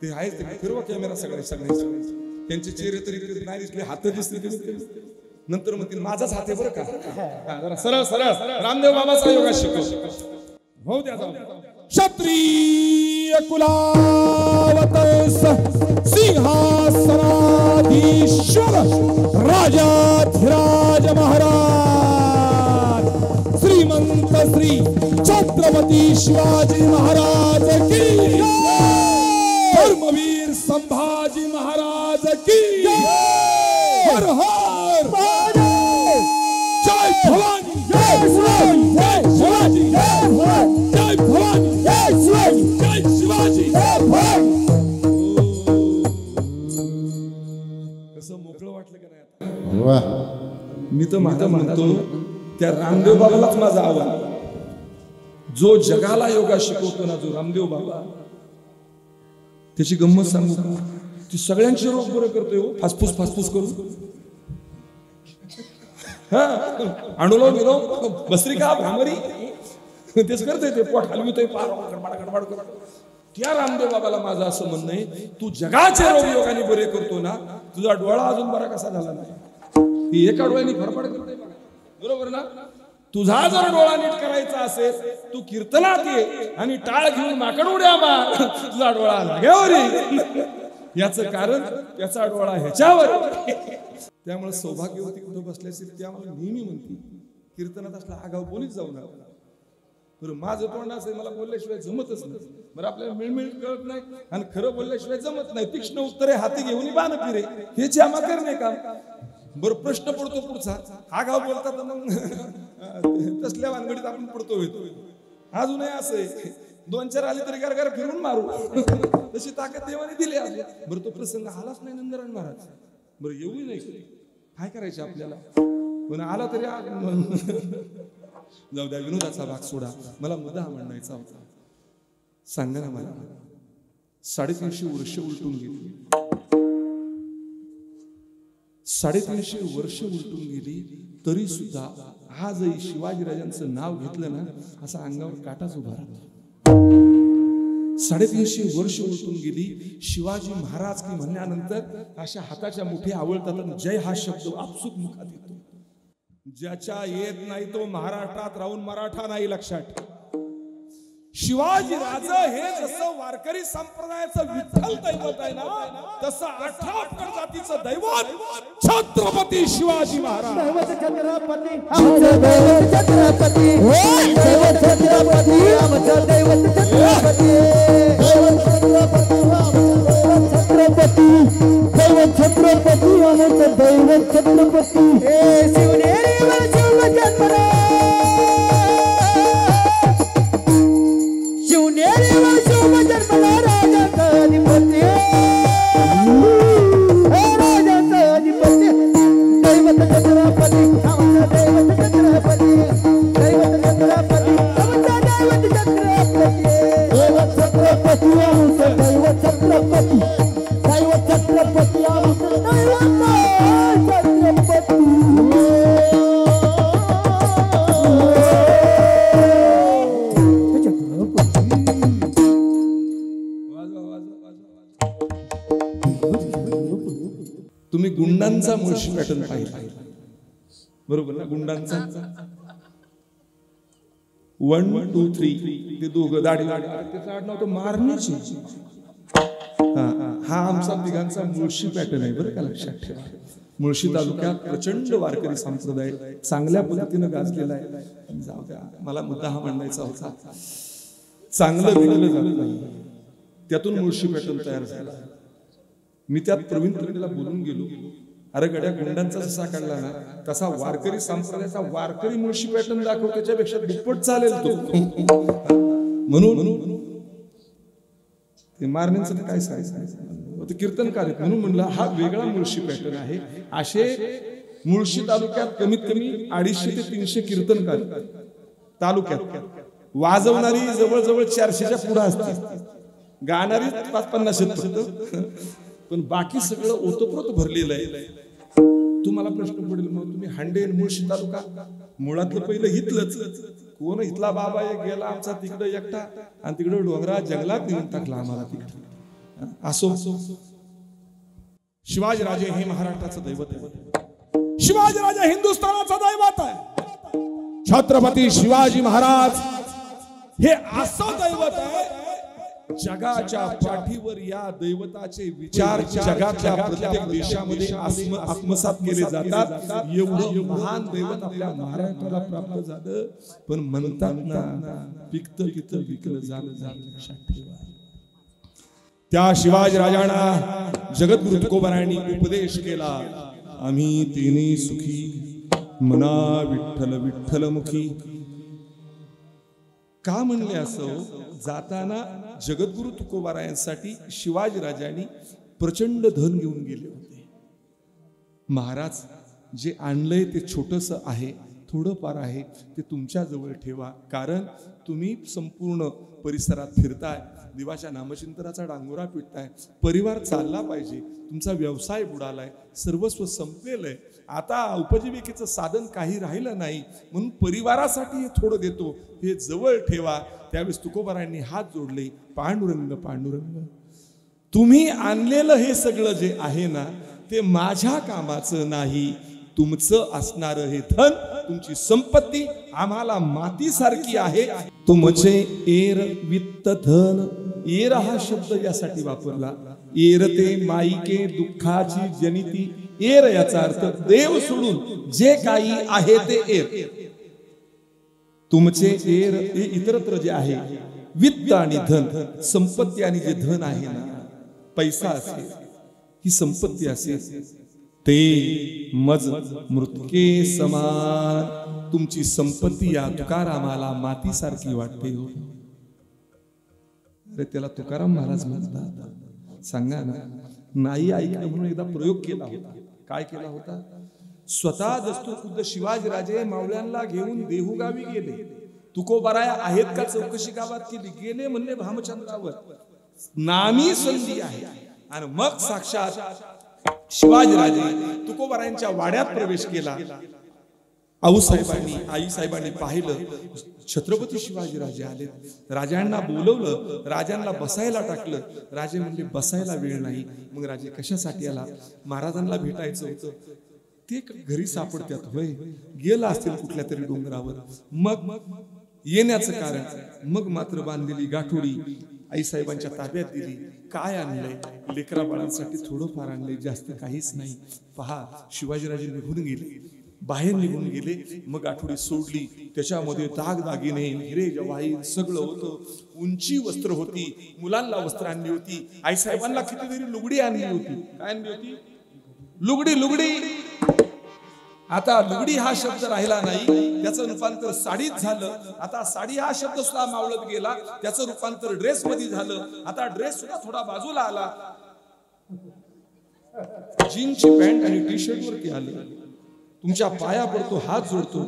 ते आहेच ते फिरवा कॅमेरा सगळे त्यांचे चेहरे तरी नाही दिसले, हात दिसले नंतर म्हणतील माझाच हात आहे बरं का. जरा सरळ सरळ रामदेव बाबाचा योगा शिकव. हो द्या क्षत्रिय कुलावत सिंहासनाधीश्वर राजाधिराज महाराज श्रीमंत श्री छत्रपती शिवाजी महाराज की, धर्मवीर संभाजी महाराज की, हर हर जय भवानी, जय शिवाजी, जय शिवाजी, जय भवानी, जय शिवाजी, जय शिवाजी, जय भवानी. कसं मोकळं वाटलं का नाही? वाह. मी तर म्हणतो त्या रामदेव बाबालाच माझा आवाज, जो जगाला योगा शिकवतो ना, जो रामदेव बाबा, त्याची गंमत सांगू का? ती सगळ्यांचे रोग बरं करतोय. फासफूस करू अनुलोम विलोम भस्त्रिका भ्रामरी तेच करतोय. ते पोट हलवितोय, पार गडबड करतो. त्या रामदेव बाबाला माझं असं म्हणणं आहे, तू जगाचे रोग योगाने बरे करतो ना, तुझा डोळा अजून बरा कसा झाला नाही? एका डोळ्याने फडफड करतोय बरोबर ना? तुझा जर डोळा नीट करायचा असेल, तू कीर्तनात ये आणि टाळ घेऊन माकड उड्या मार, तुझा डोळा लागेवर. याचं कारण त्याचा डोळा ह्याच्यावर. त्यामुळे सौभाग्यवती कुठं बसल्याची त्या मला नेहमी म्हणते, कीर्तनात असला आगाव बोलीत जाऊ नका. बरं माझं तोंड असं मला बोलल्याशिवाय जमतच नाही. बरं आपल्याला मिळमिळ कळत नाही आणि खरं बोलल्याशिवाय जमत नाही. तीक्ष्ण उत्तरे हाती घेऊन बाण फिरे, हे ज्यामा करणे का. बरं प्रश्न पडतो पुढचा, आगाव बोलतात मग तसल्या वानगडीत आपण पडतो. अजूनही असं आहे, 2-4 आले तरी गार फिरून मारू, तशी ताकद देवाने दिली. बरं तो प्रसंग आलाच नाही नंदराज महाराज. बरं येऊही नाही, काय करायचे आपल्याला. पण आला तरी जाऊ द्या, विनोदाचा भाग सोडा. मला मुद्दा मांडायचा होता. सांगा ना मला, 350 वर्ष उलटून गेली, 350 वर्ष उलटून गेली, तरी सुद्धा आजही शिवाजीराजांचं नाव घेतलं ना, असा अंगावर काटाच उभा राहतो. 350 वर्ष उलटून गेली, शिवाजी महाराज की म्हणल्यानंतर अशा हाताच्या मुठी आवळतात, जय हा शब्द आपसुक मुखात येतो. ज्याच्या येत नाही तो महाराष्ट्रात राहून मराठा नाही, लक्षात. शिवाजी राजा हे जसं वारकरी संप्रदायाचं विठ्ठल दैवत आहे ना, तसं 18 जातीचं दैवत छत्रपती शिवाजी महाराज. दैवत छत्रपती आमचं दैवत छत्रपती, दैवत छत्रपती आमचं दैवत छत्रपती, दैवत छत्रपती आमचं छत्रपती, दैवत छत्रपती आमचं दैवत छत्रपती. शिवनेरी वर शिव जन्मला, शिवनेरी वर शिव जन्मला राजाचा अधिपती, राजाचा अधिपती. दैवत छत्रपती आमचं दैवत छत्रपती, दैवत छत्रपती आमचं दैवत छत्रपती, दैवत छत्रपती आमचं दैवत छत्रपती, दैवत छत्रपती आमचं दैवत तुम्ही गुंडांचा मुळशी पॅटर्न पाहिला बरोबर ना. गुंडांचा 1 2 3 ते दोघं दाढी त्याचं आडनाव तर मारण्याची. हा आमचा तिघांचा मुळशी पॅटर्न आहे बरं का, लक्षात ठेवा. मुळशी तालुक्यात प्रचंड वारकरी संप्रदाय चांगल्या पद्धतीनं गाजलेला आहे. जाऊ द्या, मला मुद्दा हा मांडायचा होता. चांगलं विकलं जात नाही, त्यातून मुळशी पॅटर्न तयार झाला. मी त्यात प्रवीण तुरेला बोलून गेलो, अरे गड्या गुंडांचा जसा काढला ना तसा वारकरी संप्रदायाचा वारकरी मुळशी पॅटर्न दाखव, त्याच्यापेक्षा दुप्पट चालेल तो. म्हणून ते मारण्याचं काय सांगायचं, ते कीर्तनकार आहेत म्हणून म्हणलं हा वेगळा मुळशी पॅटर्न आहे. असे मुळशी तालुक्यात कमीत कमी 250 ते 300 कीर्तनकार तालुक्यात. वाजवणारी जवळजवळ 400च्या पुढे असते, गाणारी 550 फक्त, पण बाकी सगळं ओतप्रोत भरलेलं आहे. तुम्हाला प्रश्न पडेल, मग तुम्ही हांडे मुळशी तालुका मुळातलं पहिलं इथलंच कोण, इथला बाबा एक गेला आमचा तिकडं एकटा आणि तिकडं डोंगरात जंगलात नेऊन टाकला आम्हाला तिकडे. असो, शिवाजीराजे हे महाराष्ट्राचं दैवत आहे. शिवाजीराजे हिंदुस्थानाचा दैवत आहे. छत्रपती शिवाजी महाराज हे असं दैवत आहे, जगाच्या पाठीवर या दैवताचे विचार जगाच्या प्रत्येक देशामध्ये आत्मसात केले जातात. एवढं महान दैवत आपल्या महाराष्ट्राला प्राप्त झालं, पण म्हणतात ना पिकतं तिथं विकलं झालं. त्या शिवाजी राजांना जगद्गुरु तुकोबारायांनी उपदेश केला, आम्ही तिन्ही सुखी मना विठ्ठल विठ्ठल मुखी. का म्हणले असं, जाताना जगद्गुरु तुकोबारायांसाठी शिवाजी राजांनी प्रचंड धन घेऊन गेले होते. महाराज जे आणलंय ते छोटंसं आहे, थोडंफार आहे, ते तुमच्या जवळ ठेवा, कारण तुम्ही संपूर्ण परिसरात फिरताय, देवाच्या नामचिंतनाचा डांगोरा पिटताय, परिवार चालला पाहिजे, तुमचा व्यवसाय बुडालाय, सर्वस्व संपलेलंय, आता उपजीविकेचं साधन काही राहिलं नाही, म्हणून परिवारासाठी हे थोडं देतो, हे जवळ ठेवा. त्यावेळेस तुकोबारायांनी हात जोडले, पांडुरंग पांडुरंग, तुम्ही आणलेलं हे सगळं जे आहे ना ते माझ्या कामाचं नाही, तुमचं असणारं हे धन, तुमची संपत्ती आम्हाला मातीसारखी आहे. तुमचे एर वित्त धन, एर हा शब्द यासाठी वापरला, एरते माईके दुःखाची जनिती. एर याचा अर्थ देव सोडून जे काही आहे ते एर. तुमचे एर हे इतरत्र जे आहे वित्त आणि धन, संपत्ती आणि जे धन आहे ना, पैसा असेल, ही संपत्ती असेल, ते मज मृतके समान. तुमची संपत्ती या तुकारामाला मातीसारखी वाटते हो. अरे त्याला तुकाराम महाराज म्हणतात, सांगा ना. नाही ऐकलं म्हणून एकदा प्रयोग केला होता. काय केला होता, स्वतः दस्तूर खुद्द शिवाजीराजे मावळ्यांना घेऊन देहुगावी गेले. तुकोबाराया आहेत का चौकशी गावात केली, गेले म्हणले भामचंद्रावर, नामी संधी आहे. आणि मग साक्षात शिवाजीराजे तुकोबारायांच्या वाड्यात प्रवेश केला. आऊसाहेबांनी आईसाहेबांनी पाहिलं, छत्रपती शिवाजीराजे आले, राजांना बोलवलं, राजांना बसायला टाकलं. राजे म्हणले बसायला वेळ नाही. मग राजे कशासाठी आला, महाराजांना भेटायचं होतं. ते घरी सापडत्यात, होय गेला असतील कुठल्या तरी डोंगरावर. मग येण्याचं कारण मग मात्र बांधलेली गाठोडी आईसाहेबांच्या ताब्यात दिली. काय आणलंय? लेकरा बाळांसाठी थोडंफार आणलंय, जास्त काहीच नाही. पहा, शिवाजीराजे निघून गेले, बाहेर निघून गेले. मग आठवडी सोडली, त्याच्यामध्ये दागदागिने, हिरे जवाहीर सगळं होतं. उंची वस्त्र होती, मुलांना वस्त्र आणली होती, आईसाहेबांना कितीतरी लुगडी आणली होती. काय आणली होती? लुगडी. आता लुगडी हा शब्द राहिला नाही, त्याचं रूपांतर साडीत झालं. आता साडी हा शब्द सुद्धा मावळत गेला, त्याचं रूपांतर ड्रेस मध्ये झालं. आता ड्रेस सुद्धा थोडा बाजूला आला, जीन्सची पॅन्ट आणि टी शर्ट वरती आलं. तुमच्या पाया पडतो, हात जोडतो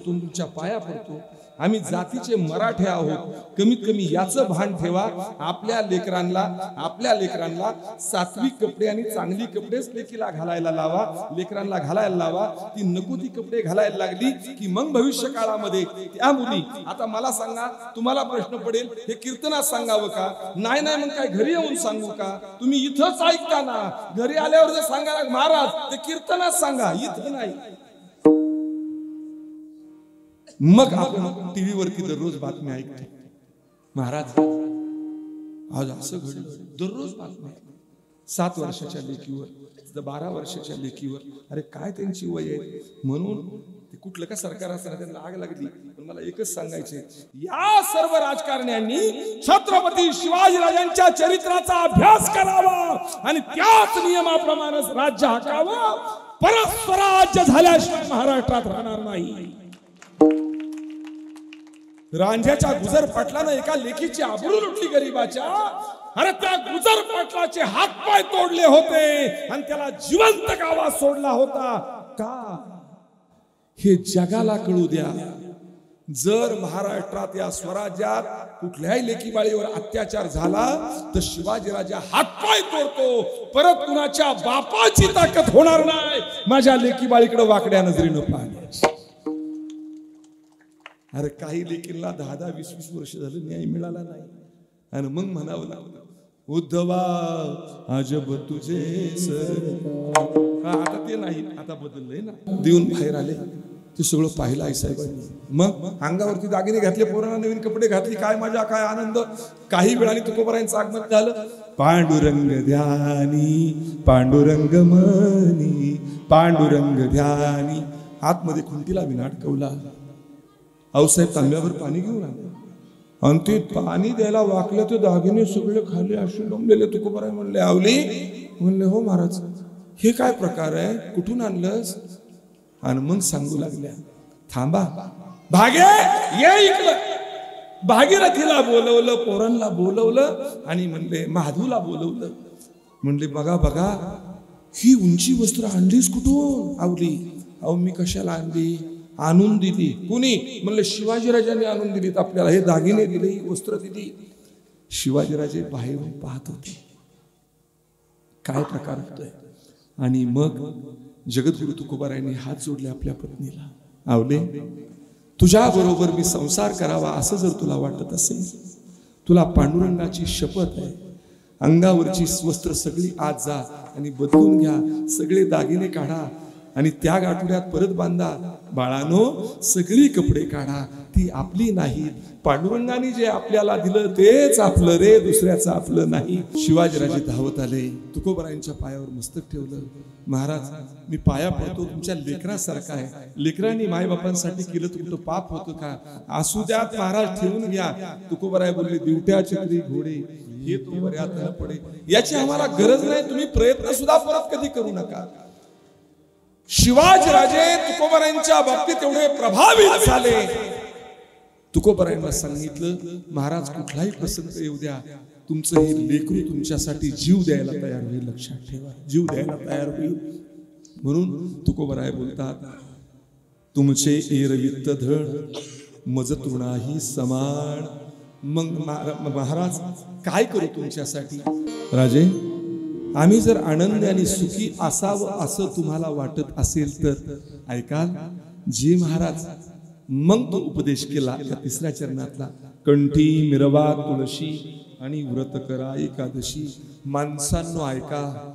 तुमच्या पाया पडतो. आम्ही जातीचे मराठे आहोत, कमीत कमी याचं भान ठेवा. आपल्या लेकरांना सात्विक कपडे आणि चांगली कपडेच लेकीला घालायला लावा, लेकरांना घालायला लावा. ती नको ती कपडे घालायला लागली की मग भविष्य काळामध्ये त्या मुली, आता मला सांगा, तुम्हाला प्रश्न पडेल, हे कीर्तनात सांगावं का? नाही मग काय घरी येऊन सांगू का? तुम्ही इथंच ऐकता ना, घरी आल्यावर जर सांगा महाराज ते कीर्तनात सांगा, इथं नाही. मग आपण टीव्ही वरती दररोज बातम्या ऐकतो, महाराज आज असं घडलं, दररोज बातम्या. 7 वर्षाच्या लेकीवर, 12 वर्षाच्या लेकीवर, अरे काय त्यांची वय आहे म्हणून ते कुठलं का सरकार असताना त्यांना आग लागली. पण मला एकच सांगायचंय, या सर्व राजकारण्यांनी छत्रपती शिवाजीराजांच्या चरित्राचा अभ्यास करावा आणि त्याच नियमाप्रमाणे राज्य हाकावं. परत स्वराज्य झाल्याशिवाय महाराष्ट्रात राहणार नाही. रांझ्याच्या गुजर पाटलानं एका लेकीची आबरू लुटली गरीबाच्या. अरे त्या गुजर पाटलाचे हातपाय तोडले होते आणि त्याला जिवंत गावात सोडला होता का? हे जगाला कळू द्या. जर महाराष्ट्रात या स्वराज्यात कुठल्याही लेकीबाळीवर अत्याचार झाला तर शिवाजीराजा हातपाय तोडतो. परत कुणाच्या बापाची ताकद होणार नाही माझ्या लेकीबाळीकडे वाकड्या नजरेनं पाहण्याची. अरे काही लेकींना 10-20 वर्ष झालं न्याय मिळाला नाही आणि मग म्हणावं लागलं, उद्धवा अजब तुझे सर. आता ते नाही, आता बदललंय ना. देऊन बाहेर आले, ते सगळं पाहिलं आई साहेबांनी. मग अंगावरती दागिने घातले, पोरांना नवीन कपडे घातली, काय मजा काय आनंद. काही वेळाने तुकोबारायांचं आगमन झालं. पांडुरंग ध्यानी पांडुरंग मनी पांडुरंग ध्यानी. आतमध्ये खुंटीला विना अडकवला. आऊसाहेब तांब्यावर पाणी घेऊन आले आणि ते पाणी द्यायला वाकलं, ते दागिने सगळे खाली असे लोंबलेले. तुकोबाराय म्हणले, आवली? म्हणले, हो महाराज. हे काय प्रकार आहे, कुठून आणलंस? आणि मग सांगू लागल्या, थांबा भागे, ये इकडं. भागीरथीला बोलवलं, पोरांना बोलवलं आणि म्हणले माधूला बोलवलं. म्हणले, बघा ही उंची वस्त्र आणलीस कुठून? आवली, अहो मी कशाला आणली? आणून दिली. कुणी? म्हणले शिवाजीराजांनी आणून दिलीत आपल्याला. हे दागिने दिले, ही वस्त्र दिली. शिवाजीराजे बाहेरून पाहत होते काय प्रकार होतोय. आणि मग जगद्गुरु तुकोबारायांनी हात जोडले आपल्या पत्नीला. आवले, तुझ्या बरोबर मी संसार करावा असं जर तुला वाटत असेल, तुला पांडुरंगाची शपथ आहे, अंगावरची वस्त्र सगळी आज जा आणि बदलून घ्या, सगळे दागिने काढा आणि त्या गाठोड्यात परत बांधा. बाळानो, सगळी कपडे काढा, ती आपली नाही. पांडुरंगाने जे आपल्याला दिलं तेच आपलं रे, दुसऱ्याचं आपलं नाही. शिवाजीराजे धावत आले, तुकोबारायांच्या पायावर मस्तक ठेवलं. महाराज, मी पाया पडतो, तुमच्या लेकरासारखा आहे. लेकरांनी मायबापांसाठी केलं तुमचं पाप होतं का? असू द्यात महाराज, ठेवून घ्या. तुकोबाराय बोलले, दिवट्या चक्री घोडे हे तो बऱ्यात न पडे. याची आम्हाला गरज नाही, तुम्ही प्रयत्न सुद्धा परत कधी करू नका. शिवाजीराजे तुकोबारायांच्या बाबतीत एवढे प्रभावित झाले. तुकोबारायांना सांगितलं, महाराज कुठलाही प्रसंग येऊ द्या, तुमचं हे लेकरू तुमच्यासाठी जीव द्यायला तयार होईल, लक्षात ठेवा, जीव द्यायला तयार होईल. म्हणून तुकोबाराय बोलतात, तुमचे एरवित्त धड मज तृणाही समान. मग महाराज काय करू तुमच्यासाठी? राजे, आम्ही जर आनंदी आणि सुखी असावं असं तुम्हाला वाटत असेल तर ऐकाल. जी महाराज मग तो उपदेश केला या 3ऱ्या चरणातला, कंठी मिरवा तुळशी आणि व्रत करा एकादशी. माणसांनो ऐका,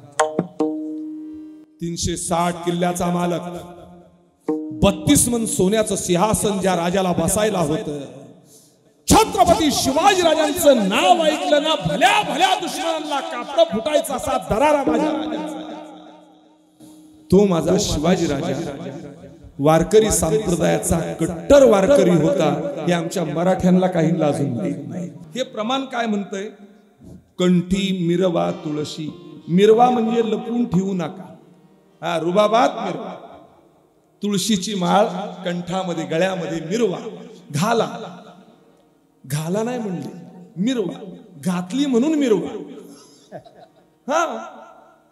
360 किल्ल्याचा मालक, 32 मन सोन्याचं सिंहासन ज्या राजाला बसायला होतं, छत्रपती शिवाजीराजांचं नाव ऐकलं ना भल्या भल्या दुश्मनांना कापड फुटायचा असा दरारा माझ्या राजांचा. तो माझा शिवाजीराजा वारकरी संप्रदायाचा कट्टर वारकरी होता. हे आमच्या मराठ्यांना काही लाजून नाही. हे प्रमाण काय म्हणतंय? कंठी मिरवा तुळशी. मिरवा म्हणजे लपवून ठेवू नका. हा रुबाबात मिरवा. तुळशीची माळ कंठामध्ये गळ्यामध्ये मिरवा. घाला. घाला नाही म्हणले, मिरवा. घातली म्हणून मिरवा. हा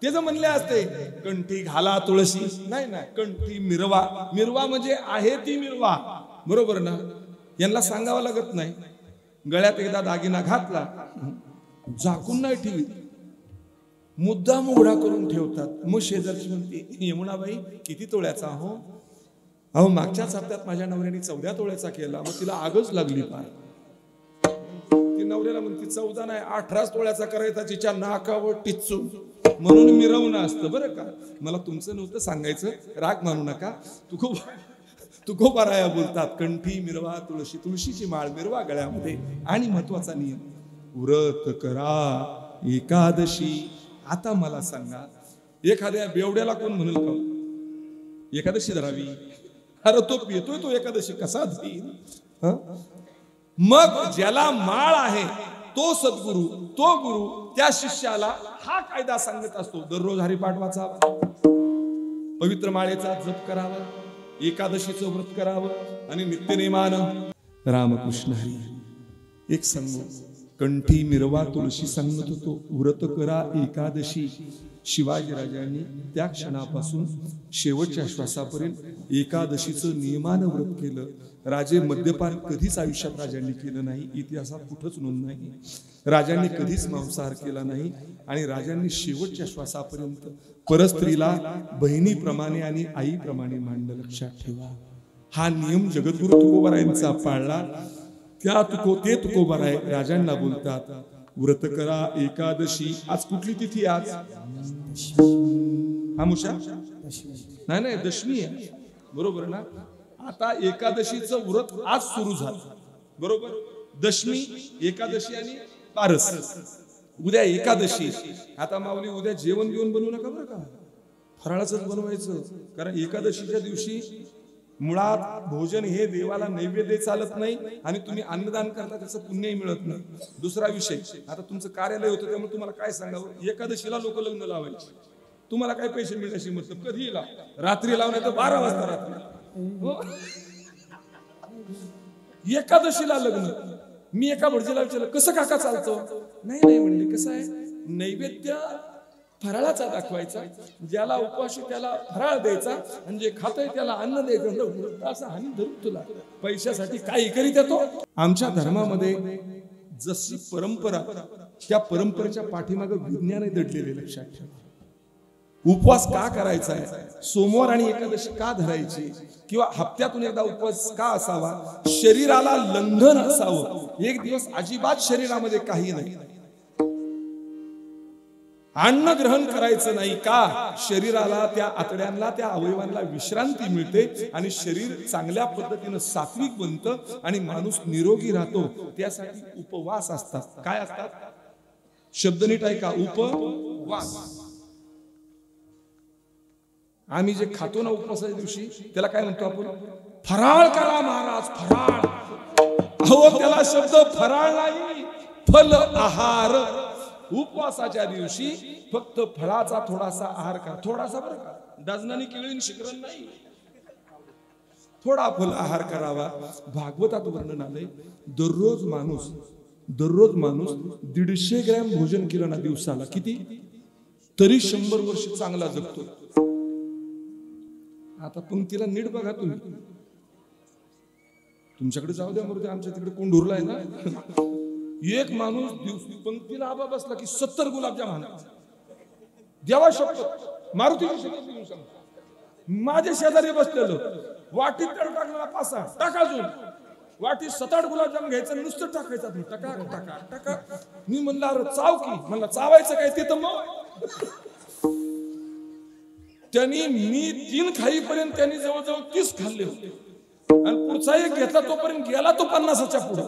तेच म्हणले असते कंठी घाला तुळशी. नाही ना, कंठी मिरवा. मिरवा म्हणजे आहे ती मिरवा. बरोबर ना? यांना सांगावं लागत नाही. गळ्यात एकदा दागिना घातला झाकून नाही ठेवी, मुद्दाम उघडा करून ठेवतात. मग शेजारची म्हणते यमुनाबाई किती तोळ्याचा हो? अहो मागच्याच हप्त्यात माझ्या नवऱ्याने 14 तोळ्याचा केला. मग तिला आगच लागली पार. ती नवऱ्याला म्हणते 14 नाही 18 तोळ्याचा करायचा तिच्या नाकावर टिचून. म्हणून मिरवणं असतं बरं का. मला तुमचं नव्हतं सांगायचं, राग मानू नका. तू बराया बोलतात. कंठी मिरवा तुळशी. तुळशीची माळ मिरवा गळ्यामध्ये. आणि महत्वाचा नियम, व्रत करा एकादशी. आता मला सांगा, एखाद्या बेवड्याला कोण म्हणेल का एकादशी धरावी? अरे तो येतोय तो एकादशी कसा धरील? मग ज्याला माळ आहे तो सद्गुरू, तो गुरु त्या शिष्याला हा कायदा सांगत असतो. दररोज हरिपाठ वाचावा, पवित्र माळेचा जप करावा, एकादशीचं व्रत करावं आणि नित्यनेमानं रामकृष्ण हरी. एक सांगू, कंठी मिरवा तुळशी सांगत होतो. व्रत करा एकादशी. शिवाजीराजांनी त्या क्षणापासून शेवटच्या श्वासापर्यंत एकादशीचं नियमानं व्रत केलं. राजे मद्यपान कधीच आयुष्यात राजांनी केलं नाही. इतिहासात कुठंच नोंद नाही. राजांनी कधीच मांसाहार केला नाही. आणि राजांनी शेवटच्या श्वासापर्यंत परस्त्रीला बहिणीप्रमाणे आणि आईप्रमाणे मांडलं. लक्षात ठेवा, हा नियम जगद्गुरु तुकोबारायांचा पाळला. ते तुकोबाराय राजांना बोलतात व्रत करा एकादशी. आज कुठली तिथी? आज आमुषा नाही दशमी आहे. बरोबर ना? आता एकादशीचं व्रत आज सुरू झालं. बरोबर? दशमी, एकादशी आणि पारस. उद्या एकादशी. आता माऊली उद्या जेवण बिवण बनवू नका बरं का. फराळाचंच बनवायचं. कारण एकादशीच्या दिवशी मुळात भोजन हे देवाला नैवेद्य चालत नाही. आणि तुम्ही अन्नदान करता त्याचं पुण्यही मिळत नाही. दुसरा विषय, आता तुमचं कार्यालय होतं त्यामुळे तुम्हाला काय सांगावं, एकादशीला लोक लग्न लावायचे. तुम्हाला काय पैसे मिळण्याशी मतलब? कधी लाव, रात्री लावणार तर 12 वाजता रात्री. एकादशीला लग्न. मी एका भटजीला विचारलं कसं काका चालतं? नाही म्हणले, कसं आहे नैवेद्य फराळाचा दाखवायचा, ज्याला उपवाशी त्याला फराळ द्यायचा आणि जे खातोय त्याला अन्न द्यायचं. असं हानी धरून तुला पैशासाठी काही करीत येतो. आमच्या धर्मामध्ये जशी परंपरा, त्या परंपरेच्या पाठीमागे विज्ञान दडलेले. लक्षात ठेवा. उपवास का करायचा आहे? सोमवार आणि एकादशी का धरायची? किंवा हप्त्यातून एकदा उपवास का असावा? शरीराला लंघन असावं. एक दिवस अजिबात शरीरामध्ये काही नाही, अन्न ग्रहण करायचं नाही. का? शरीराला, त्या आतड्यांना, त्या अवयवांना विश्रांती मिळते आणि शरीर चांगल्या पद्धतीनं सात्विक बनतं आणि माणूस निरोगी राहतो. त्यासाठी उपवास असतात. काय असतात? शब्द नीट आहे का? उपवास. आम्ही जे खातो ना उपवासाच्या दिवशी त्याला काय म्हणतो आपण? फराळ करा महाराज, फराळ. अहो त्याला शब्द फराळ नाही, फल आहार. उपवासाच्या दिवशी फक्त फळाचा थोडासा आहार करा. थोडासा बरं का, डझनानी केळी शिकरण नाही, थोडा फल आहार करावा. भागवतात वर्णन आलंय, दररोज माणूस 150 ग्रॅम भोजन केलं ना दिवसाला, किती तरी 100 वर्ष चांगला जगतो. आता पंक्तीला नीट बघा तुम्ही. तुमच्याकडे जाऊ द्या मग, आमच्या तिकडे कोण उरलाय ना. एक माणूस पंक्तीला आबा बसला की 70 गुलाबजाम आणायचा. देवा शपथ, मारुतीची शपथ घेऊन सांग. माझ्या शेजारी बसलेलं वाटीत तेल टाकलेला 5-6 टाका, अजून वाटीत 7-8 गुलाबजाम घ्यायचं, नुसतं टाकायचं. टाका टाका टाका. मी म्हणला अरे चाव की. म्हणला चावायचं काय ते तर मग. त्यांनी मी 3 खाईपर्यंत त्यांनी जवळजवळ 30 खाल्ले होते. आणि पुढचा एक घेतला तोपर्यंत गेला तो 50च्या पुढे.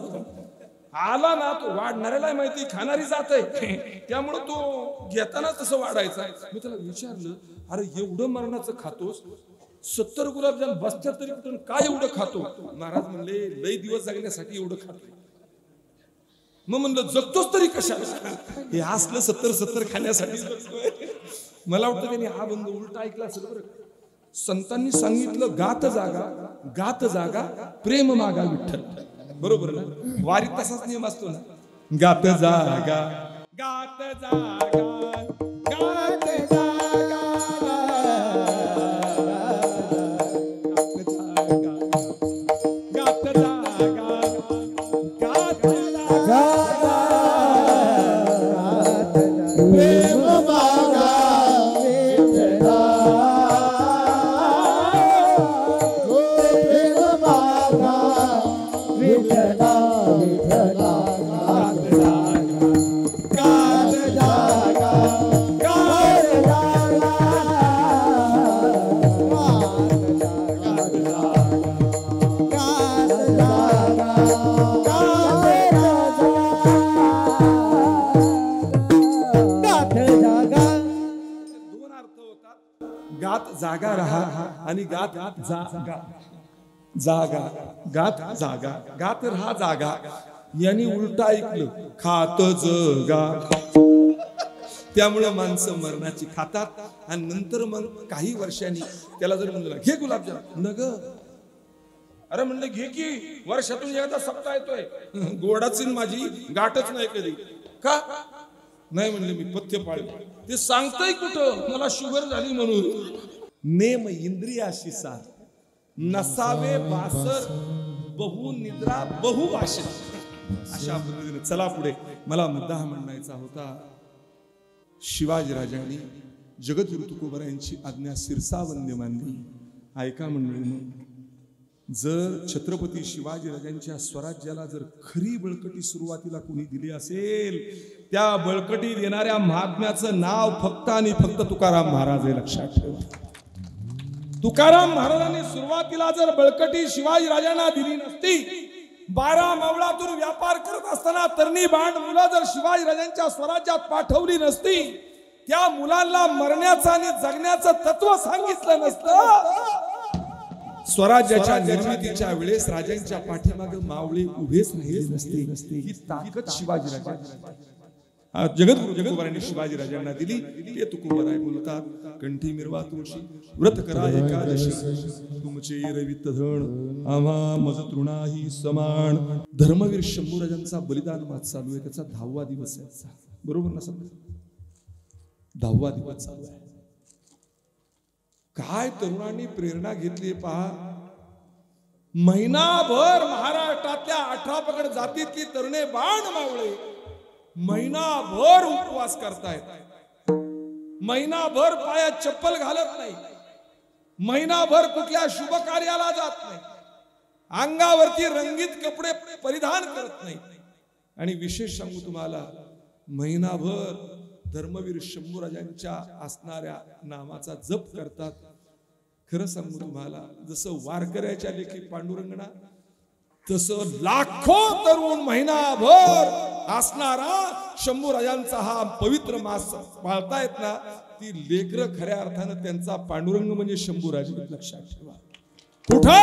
आला ना तो वाढणाऱ्याला माहिती खाणारी जात आहे त्यामुळे तो घेताना तसं वाढायचा. मी त्याला विचारलं, अरे एवढं मरणाचं खातोस, 70 गुलाबजाम बसत्यात तरी कुठून काय एवढं खातो? महाराज म्हणले, लई दिवस जगण्यासाठी एवढं खातो. मग म्हणलं जगतोच तरी कशाला? हे असलं 70 खाण्यासाठी जगतोय. मला वाटतं त्यांनी हा बंद उलटा ऐकला असेल बरं. संतांनी सांगितलं, गात जागा प्रेम मागा विठ्ठल. बरोबर ना? वारीत तसाच नियम असतो ना, गात जागा गात जागा गात जागा गात जागा गात जागा प्रेम मागा विठ्ठला, प्रेम मागा विठ्ठला विठ्ठला. गात जागा गात जागा दोन अर्थ होतात. गात जागा राहा आणि गात जागा जागा गात जागा गात राहा जागा. यांनी उलटा ऐकलं, खात जगा. त्यामुळे माणसं मरणाची खातात आणि नंतर मग काही वर्षांनी त्याला जर म्हणलं घे गुलाबजाम, नग अरे म्हणलं घे की, वर्षातून एकदा सप्ताह येतोय, गोडाची माझी गाठच नाही कधी. का नाही म्हणले, मी पथ्य पाळले. ते सांगताय कुठं मला शुगर झाली म्हणून. नेम इंद्रियाशी सार, नसावे बासर, बहु निद्रा बहु वाशन. अशा पद्धतीने चला पुढे. मला मुद्दा हा म्हणायचा होता, शिवाजीराजांनी जगद्गुरु तुकोबरायांची आज्ञा शिरसावंद्य मानली. ऐका मंडळींनो, जर छत्रपती शिवाजीराजांच्या स्वराज्याला जर खरी बळकटी सुरुवातीला कोणी दिली असेल, त्या बळकटी देणाऱ्या महात्म्याचं नाव फक्त आणि फक्त तुकाराम महाराज आहे. लक्षात ठेवा. तुकाराम महाराजांनी सुरुवातीला जर बळकटी शिवाजीराजांना दिली नसती, 12 मावळातून व्यापार करत असताना तरणी बांड मुलं जर शिवाजीराजांच्या स्वराज्यात पाठवली नसती, त्या मुलांना मरण्याचं आणि जगण्याचं तत्व सांगितलं नसतं, स्वराज्याच्या निर्मितीच्या वेळेस राजांच्या पाठीमागे मावळे उभेच राहिले नसते. ही ताकद शिवाजीराजांची. जगद्गुरु तुकोबरायांनी शिवाजीराजांना दिली. ते तुकोबराय बोलतात, कंठी मिरवा तुळशी, व्रत करा एकादशी, तुमचे रवित धन आम्हा मज तृणाही समान. धर्मवीर शंभूराजांचा बलिदान मात चालू आहे. त्याचा 10वा दिवस आहे. बरोबर ना? समजा 10वा दिवस चालू आहे. काय तरुणांनी प्रेरणा घेतली पहा. महिनाभर महाराष्ट्रातल्या 18 पगड जातीतली तरुणे बाण मावळे महिनाभर उपवास करतायत. महिनाभर पायात चप्पल घालत नाही. महिनाभर कुठल्या शुभ कार्याला जात नाही. अंगावरती रंगीत कपडे परिधान करत नाही. आणि विशेष सांगू तुम्हाला, महिनाभर धर्मवीर शंभूराजांच्या असणाऱ्या नामाचा जप करतात. खरं सांगू तुम्हाला, जसं वारकऱ्याच्या लेखी पांडुरंगणा, तसं लाखो तरुण महिनाभर असणारा शंभूराजांचा हा पवित्र मास पाळतायत ना, ती लेकरं खऱ्या अर्थानं त्यांचा पांडुरंग म्हणजे शंभूराज. लक्षात ठेवा. कुठे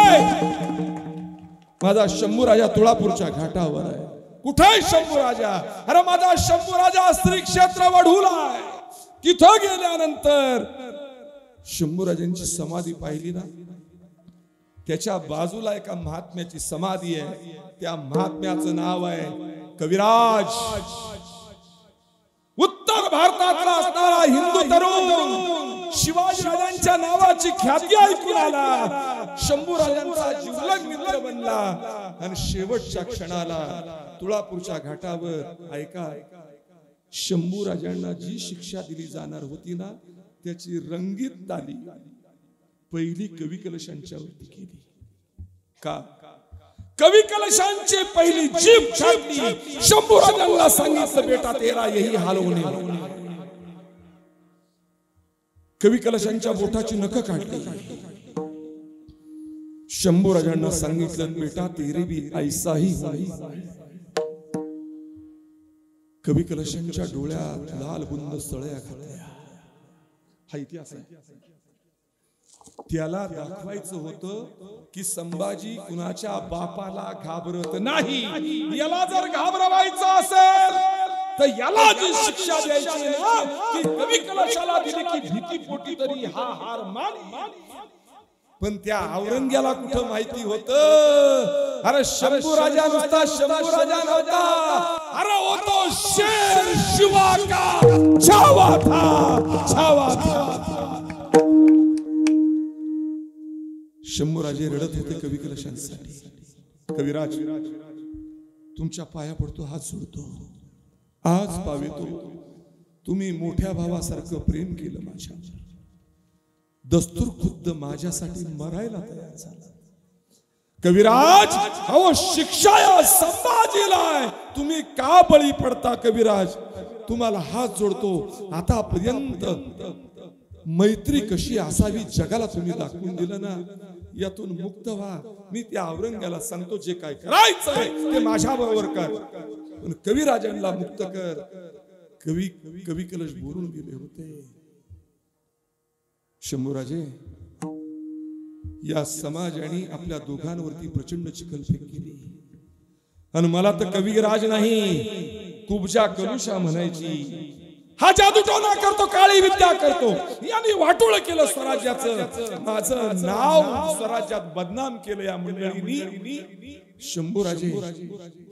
माझा शंभूराजा? तुळापूरच्या घाटावर आहे. कुठे शंभूराजा? अरे माझा शंभूराजा श्री क्षेत्र वढूला आहे. तिथं गेल्यानंतर शंभूराजांची समाधी पाहिली ना, त्याच्या बाजूला एका महात्म्याची समाधी आहे. त्या महात्म्याचं नाव आहे कविराज. उत्तर भारतातला असणारा हिंदू तरुण शिवाजीराजांच्या नावाची ख्याती ऐकून आला. शंभूराजांचा जिवलग मित्र बनला. आणि शेवटच्या क्षणाला तुळापूरच्या घाटावर ऐका, शंभूराजांना जी शिक्षा दिली जाणार होती ना, त्याची रंगीत ताली पहिली कवी कलशांच्यावरती केली. का? कवी कलशांची पहिली जीभ छाटली. शंभूराजांना सांगितलं, बेटा तेरा यही हाल होने. कवी कलशांच्या बोटाची नख काढली. शंभूराजांना सांगितलं, बेटा तेरे भी ऐसा ही होई. कवी कलशांच्या डोळ्यात लाल बुंद सळया घातल्या. हा इतिहास आहे. त्याला दाखवायचं होतं की संभाजी कुणाच्या बापाला घाबरत नाही. याला जर घाबरवायचं असेल तर याला जी शिक्षा द्यायची ना ती कवी कलशाला दिली की भीती पोटी तरी हा हार मानी. पण त्या औरंग्याला कुठं माहिती होतं? अरे शंभू राजा नुसता शंभू राजा नव्हता, अरे वो तो शेर शिवा का छावा था, छावा था. शंभूराजे रडत होते कवी कलशांसाठी. कविराज, तुमच्या पाया पडतो, हात जोडतो, आज पावेतो. तुम्ही मोठ्या भावासारखं प्रेम केलं माझ्यावर. दस्तूर खुद्द माझ्यासाठी मरायला तयार झाला. कविराज, अहो शिक्षा या संभाजीला आहे, तुम्ही का बळी पडता? कविराज, तुम्हाला हात जोडतो. आतापर्यंत मैत्री कशी असावी जगाला तुम्ही दाखवून दिलं ना, यातून मुक्त व्हा. मी त्या औरंग्याला सांगतो, जे काय करायचंय ते माझ्या बरोबर कर, पण कविराजांना मुक्त कर. कवी कलश बोलून गेले होते. शंभूराजे, या समाजाने आपल्या दोघांवरती प्रचंड चिखलफेक केली आणि मला तर कविराज नाही कुबजा कलुषा म्हणायची. हा जादूटोना करतो, काळी विद्या करतो. यांनी वाटोळ केलं स्वराज्याचं. माझं नाव स्वराज्यात बदनाम केलं या मंडळींनी. शंभूराजे,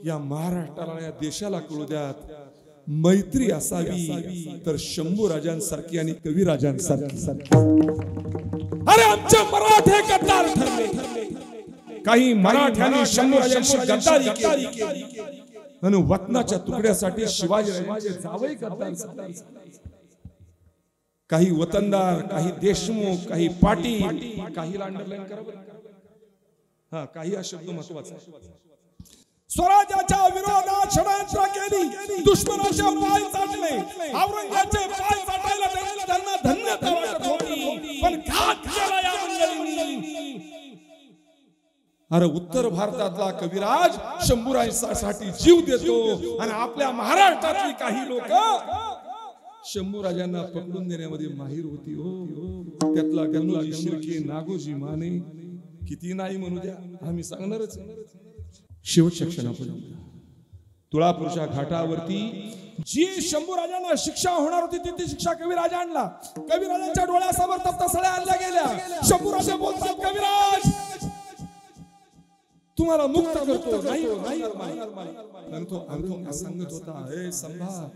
या महाराष्ट्राला, या देशाला कळू द्यात, मैत्री असावी तर शंभूराजांसारखी आणि कविराजांसारखी. अरे आमचे मराठे गद्दार ठरले. काही मराठ्यांनी शंभूराजांशी गद्दारी केली आणि वतनाच्या तुकड्यासाठी शिवाजीराजांचे जावई गद्दार झाले. काही वतनदार, काही देशमुख, काही पाटील, काही अंडरलाईन करा बरं. हा, काही हा शब्द महत्वाचा आहे. स्वराज्याच्या विरोधात षडयंत्र केली, दुश्मनाचे पाय चाटले, औरंगजेबाचे पाय चाटायला त्यांना धन्यता वाटत होती, पण घात केला या मंडळींनी. अरे उत्तर भारतातला कविराज शंभूराजांसाठी जीव देतो आणि आपल्या महाराष्ट्रातली काही लोक शंभूराजांना पकडून देण्यामध्ये माहिर होती. हो, त्यातला गंगूजी शिर्के, नागोजी माने, किती नाही म्हणू द्या, आम्ही सांगणारच. शेवटच्या क्षणापर्यंत तुळापूरच्या घाटावरती जी शंभूराजांना शिक्षा होणार होती ती शिक्षा कविराजांना, कविराजांच्या डोळ्यासमोर तप्त सळ्या आणल्या गेल्या. शंभूराजे बोलतात, कविराज तुम्हाला मुक्त करतो. सांगत होता, हे संभा,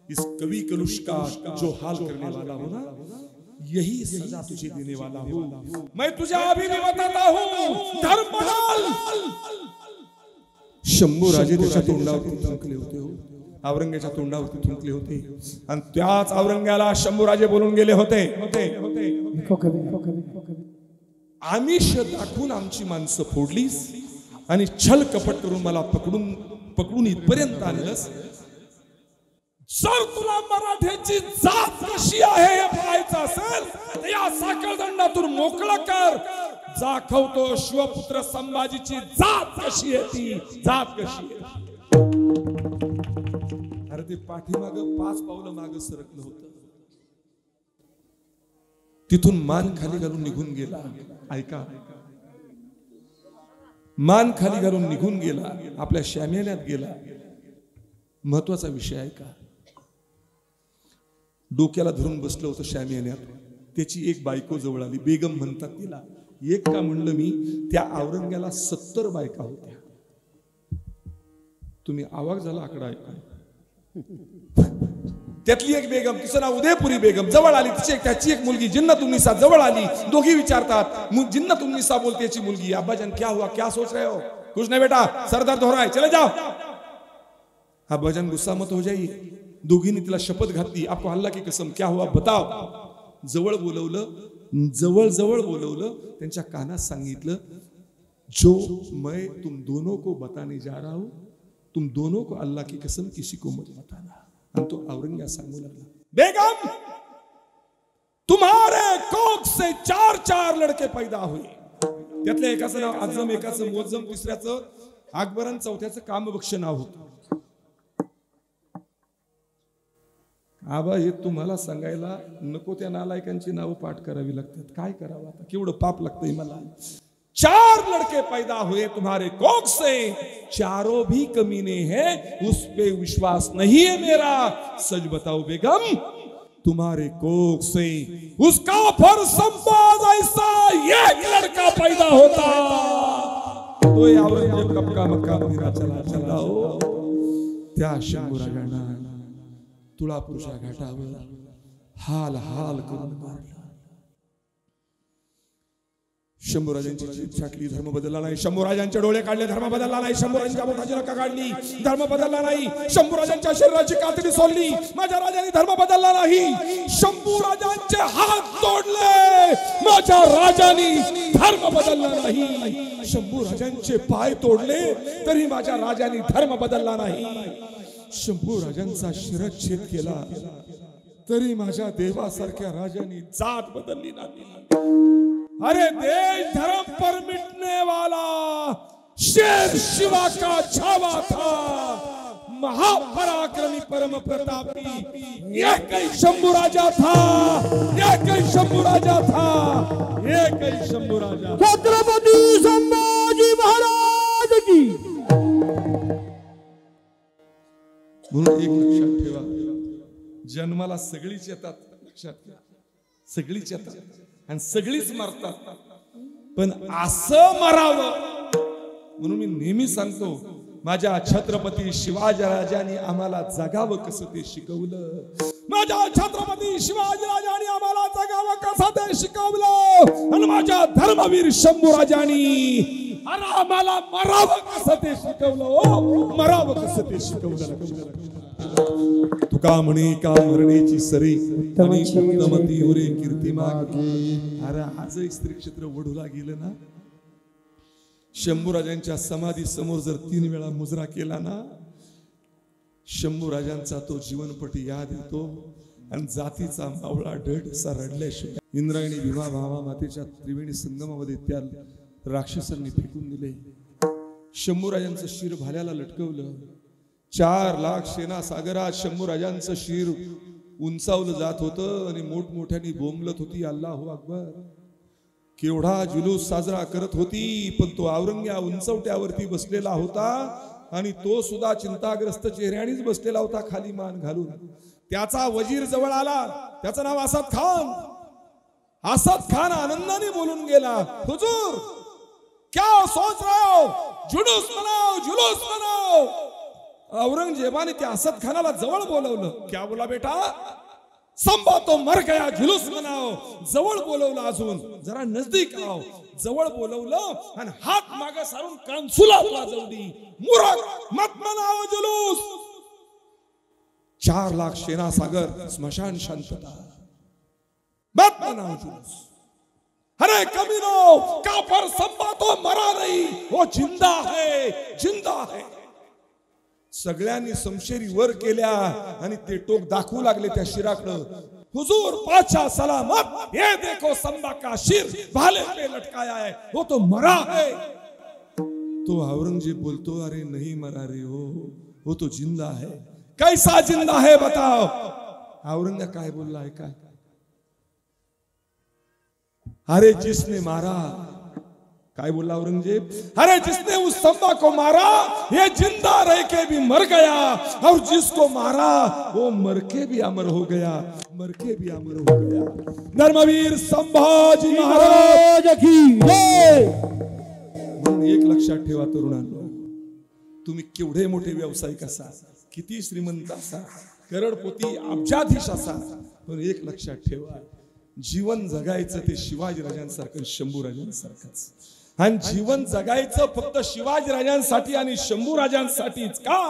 इस कवि कलुष का जो हाल करने वाला हो ना, यही सजा तुझे देने वाला हूँ. मैं तुझे अभी भी बताता हूँ, धर्म बदल. शंभूराजे त्याच्या तोंडावरती थुंकले होते. हो, औरंग्याच्या तोंडावरती थुंकले होते आणि त्याच औरंग्याला शंभूराजे बोलून गेले होते, आमिष दाखवून आमची माणसं फोडलीस आणि छल कपट करून मला पकडून इथपर्यंत आणलंस. जर तुला मराठ्याची जात कशी आहे हे पाहायचं असेल तर या साखळदंडातून मोकळं कर. दाखवतो शिवपुत्र संभाजीची जात कशी आहे, ती जात कशी आहे. अरे ते पाठीमाग 5 पावलं माग सरकलं होतं, तिथून मान खाली घालून निघून गेला. ऐका, मान खाली घालून निघून गेला, आपल्या शामियान्यात गेला. महत्वाचा विषय आहे का, डोक्याला धरून बसलं होतं शामियान्यात. त्याची एक बायको जवळ आली, बेगम म्हणतात तिला. एक का म्हणलं मी, त्या औरंग्याला 70 बायका होत्या. तुम्ही आवाज झाला आकडा ऐका. त्यातली एक बेगम, तिचं नाव उदयपुरी बेगम, जवळ आली. त्याची एक मुलगी जिन्नतुन्निसा जवळ आली. दोघी विचारतात, जिन्नतुन्निसा बोलते त्याची मुलगी, अब्बाजान क्या हुआ, क्या सोच रहे हो? कुछ नहीं बेटा, सर दर्द हो रहा है, चले जाओ. अब्बाजान गुस्सा मत हो जाइए. दोघींनी तिला शपथ घातली, आपको अल्लाह की कसम, क्या हुआ बताओ. जवळ बोलवलं, त्यांच्या कानात सांगितलं, जो मैं तुम दोनों को बताने जा रहा हूं, तुम दोनों को अल्लाह की कसम किसी को मत बताना. आणि तो औरंग्या सांगू लागला, बेगम तुम्हारे कोख से 4 लड़के पैदा हुए. त्यातल्या एकाचं नाव आजम, एकाचं मोजम, तिसऱ्याचं अकबर आणि चौथ्याचं कामबख्श नाव होतं. आबा हे तुम्हाला सांगायला नको त्या नालायकांची नावं पाठ करावी लागतात. काय करावं आता, केवढं पाप लागतंय मला. 4 लड़के पैदा हुए तुम्हारे कोख से, चारों भी कमीने हैं, उस पे विश्वास नहीं है मेरा. सच बताओ बेगम, तुम्हारे कोख से उसका फर संबाज ऐसा एक लड़का पैदा होता तो औरंगजेब कपका मक्का मदिना चला चला हो. त्या शंभूराजांना तुळापूरच्या घाटावर हाल हाल करून मारला. शंभूराजांची जीभ छाटली, धर्म बदलला नाही. शंभूराजांचे डोळे काढले, धर्म बदलला नाही. शंभूराजांच्या बोटाची नखं काढली, धर्म बदलला नाही. शंभूराजांच्या शरीराची कातडी सोडली, माझ्या राजाने धर्म बदलला नाही. शंभूराजांचे हात तोडले, माझ्या राजाने धर्म बदलला नाही. शंभूराजांचे पाय तोडले, तरी माझ्या राजाने धर्म बदलला नाही. शंभूराजांचा शिरच्छेद केला, तरी माझ्या देवासारख्या राजाने जात बदलली नाही. अरे देश धर्म पर मिटने वाला शेर शिवा का छावा था, महापराक्रमी परम प्रतापी एक ही शंभू राजा था, एक ही शंभू राजा था, एक ही शंभू राजा. छत्रपती संभाजी महाराज की. म्हणून एक लक्षात ठेवा, जन्माला सगळीच येतात, लक्षात घ्या, सगळीच येतात आणि सगळीच मरतात, पण असं मरावं म्हणून मी नेहमी सांगतो, माझ्या छत्रपती शिवाजी राजांनी आम्हाला जगावं कसं ते शिकवलं. माझ्या छत्रपती शिवाजी राजांनी आम्हाला जगावं कसं ते शिकवलं. आणि माझ्या धर्मवीर शंभू राजांनी आम्हाला मरावं कसं ते शिकवलं. मरावं कसं ते शिकवलं. तुका म्हणे का मरण्याची सरी आणि उत्तमती उरे कीर्ती मागे. अरे आज स्त्री क्षेत्र वडूला गेलं ना, शंभूराजांच्या समाधी समोर जर 3 वेळा मुजरा केला ना, शंभूराजांचा तो जीवनपट याद येतो आणि जातीचा मावळा ढड असा रडल्याशिवाय. इंद्रायणी भीमा भावा मातेच्या त्रिवेणी संगमामध्ये त्या राक्षसांनी फेकून दिले. शंभूराजांचं शिर भाल्याला लटकवलं. 4 लाख सेना सागरात शंभूराजांचं शिर उंचावलं जात होतं आणि मोठमोठ्याने बोंबलत होती अल्लाहू अकबर. केवढा जुलूस साजरा करत होती, पण तो औरंग्या उंचवट्यावरती बसलेला होता आणि तो सुद्धा चिंताग्रस्त चेहऱ्यानेच बसलेला होता, खाली मान घालून. त्याचा वजीर जवळ आला, त्याचं नाव असद खान. असद खान आनंदाने बोलून गेला, हुजूर क्या सोच रहे हो, जुलूस मनाओ, जुलूस मनाओ. औरंगजेबाने त्या असद खानाला जवळ बोलवलं. क्या बोला बेटा, संभा तो मर गया, जुलूस मनाओ. जवळ बोलवलं, अजून जरा नजदीक आओ. जवळ बोलवलं आणि हात मागे सारून कानसुला वाजवली. मूर्ख, मत मनाओ जुलूस. 4 लाख सेना सागर, स्मशान शांतता. मत मनाओ जुलूस. अरे कमीनो, काफर संभा तो मरा नहीं, वो जिंदा है, जिंदा है. सगळ्यांनी समशेरी वर केल्या आणि ते टोक दाखवू लागले त्या शिराकडं. हुजूर पाचा सलामत, ये देखो संभा का शिर भाले पे लटकाया है, वो तो मरा है. तो औरंगजेब बोलतो, अरे नहीं मरा रे हो, वो तो जिंदा है. कैसा जिंदा है बताओ. औरंगजेब काय बोलला है काय. अरे जिसने मारा, काय बोला औरंगजेब, अरे जिसने उस संभा को मारा ये जिंदा रह के भी मर गया, और जिसको मारा वो मर के भी अमर हो गया, मर के भी अमर हो गया. धर्मवीर संभाजी महाराज की जय. म्हणून एक लक्षात ठेवा तरुणांनो, तुम्ही केवढे मोठे व्यावसायिक असा, किती श्रीमंत असा, करोडपती अब्जाधीश असा, पण एक लक्षात ठेवा, जीवन जगायचं ते शिवाजी राजांसारखं, शंभू राजांसारखंच. आणि जीवन जगायचं फक्त शिवाजी राजांसाठी आणि शंभू राजांसाठीच का.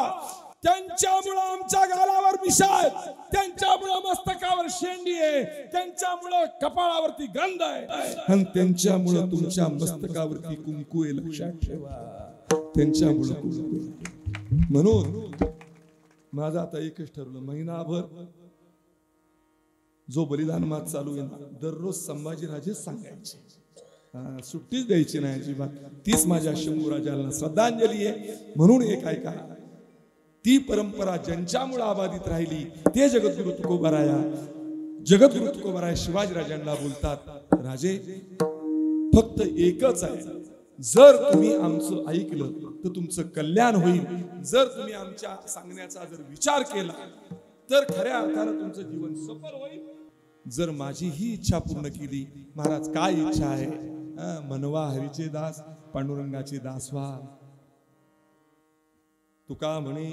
त्यांच्यामुळे आमच्या गालावर मिशा आहे, त्यांच्यामुळे मस्तकावर शेंडी आहे, त्यांच्यामुळे कपाळावरती गंध आहे, आणि त्यांच्यामुळे तुमच्या मस्तकावरती कुंकू आहे. लक्षात ठेवा, त्यांच्यामुळे कुंकू आहे. म्हणून माझं आता एकच ठरवलं, महिनाभर जो बलिदान मात चालू आहे ना, दररोज संभाजीराजे सांगायचे, सुट्टीच द्यायची नाही अजिबात. तीच माझ्या शंभू राजाला श्रद्धांजली आहे. म्हणून एक ऐका, ती परंपरा ज्यांच्यामुळे अबाधित राहिली ते जगद्गुरु तुकोबाराया. जगद्गुरु तुकोबाराया शिवाजीराजांना बोलतात, राजे फक्त एकच आहे, जर तुम्ही आमचं ऐकलं तर तुमचं कल्याण होईल. जर तुम्ही आमच्या सांगण्याचा जर विचार केला तर खऱ्या अर्थानं तुमचं जीवन सफल होईल. जर माझी ही इच्छा पूर्ण केली, महाराज काय इच्छा आहे? मनवा हरीचे दास, पांडुरंगाचे दास व्हा. तुका म्हणे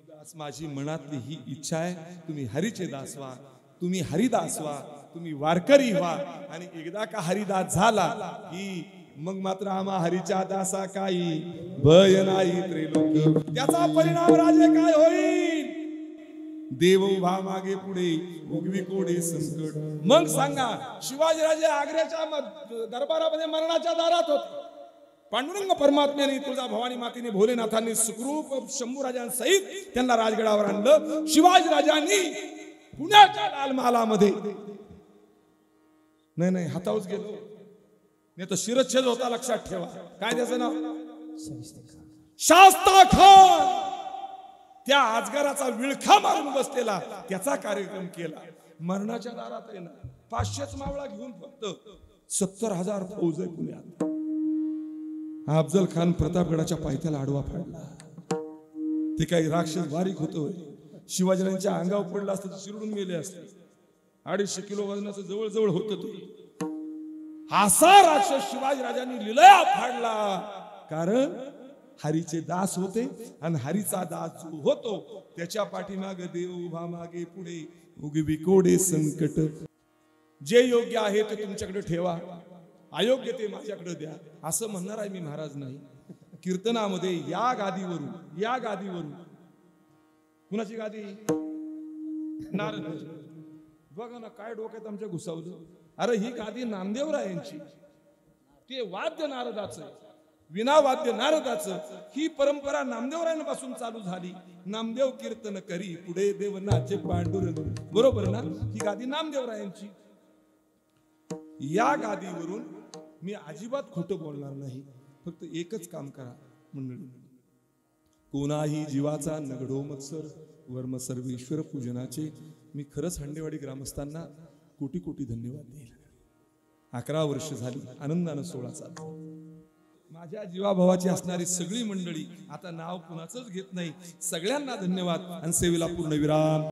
दास माझी मनातली ही इच्छा आहे, तुम्ही हरीचे दास व्हा, तुम्ही हरिदास व्हा, तुम्ही वारकरी व्हा. आणि एकदा का हरिदास झाला की मग मात्र आम्हा हरीच्या दासा काही भय नाही त्रिलोकी. त्याचा परिणाम राजे काय होईल? देव उभा मागे पुढे उगवी कोडे संकट. मग सांगा, शिवाजीराजे आग्र्याच्या दरबारामध्ये मरणाच्या दारात होते. पांडुरंग परमात्म्याने, तुळजा भवानी मातेने, भोलेनाथांनी सुखरूप शंभूराजांसहित त्यांना राजगडावर आणलं. शिवाजीराजांनी पुण्याच्या लालमहालामध्ये नाही हातावच गेलो, नाही तर शिरच्छेद होता. लक्षात ठेवा, काय त्याचं नाव? शास्ता खान. त्या अजगराचा विळखा मारून बसलेला, त्याचा कार्यक्रम केला. मरणाच्या दारात आहे ना, 500च मावळा घेऊन फक्त 70,000 फौज आहे पुण्यात. अफजल खान प्रतापगडाच्या पायथ्याला आडवा फाडला. ते काही राक्षस बारीक होतं, शिवाजीराजांच्या अंगावर पडलं असतं तर शिरडून गेले असते. 250 किलो वजनाचं जवळजवळ होतं ते. असा राक्षस शिवाजीराजांनी लिलया फाडला. कारण हरीचे दास होते आणि हरीचा दास जो होतो त्याच्या पाठीमाग देव उभा मागे पुढे उगवी कोडे संकट. जे योग्य आहे ते तुमच्याकडे ठेवा, अयोग्य ते माझ्याकडे द्या, असं म्हणणार आहे मी महाराज नाही. कीर्तनामध्ये या गादीवरून कुणाची गादी? नारद. बघा ना काय डोक्यात आमच्या घुसावलं. अरे ही गादी नामदेवरायांची, ते वाद्य नारदाचं, विना वाद्य नारदाचं. ही परंपरा नामदेवरायांपासून चालू झाली. नामदेव कीर्तन करी पुढे देव नाचे पांडुरंग. बरोबर ना? ही गादी नामदेवरायांची. या गादीवरून मी अजिबात खोटं बोलणार नाही. फक्त एकच काम करा मंडळी, कोणाही जीवाचा नगडो मत्सर वर्म सर्वेश्वर पूजनाचे. मी खरंच हंडेवाडी ग्रामस्थांना कोटी कोटी धन्यवाद देईल. 11 वर्ष झाली आनंदानं सोहळा चालतो. माझ्या जीवाभावाची असणारी सगळी मंडळी, आता नाव कुणाचंच घेत नाही, सगळ्यांना धन्यवाद आणि सेवेला पूर्ण विराम.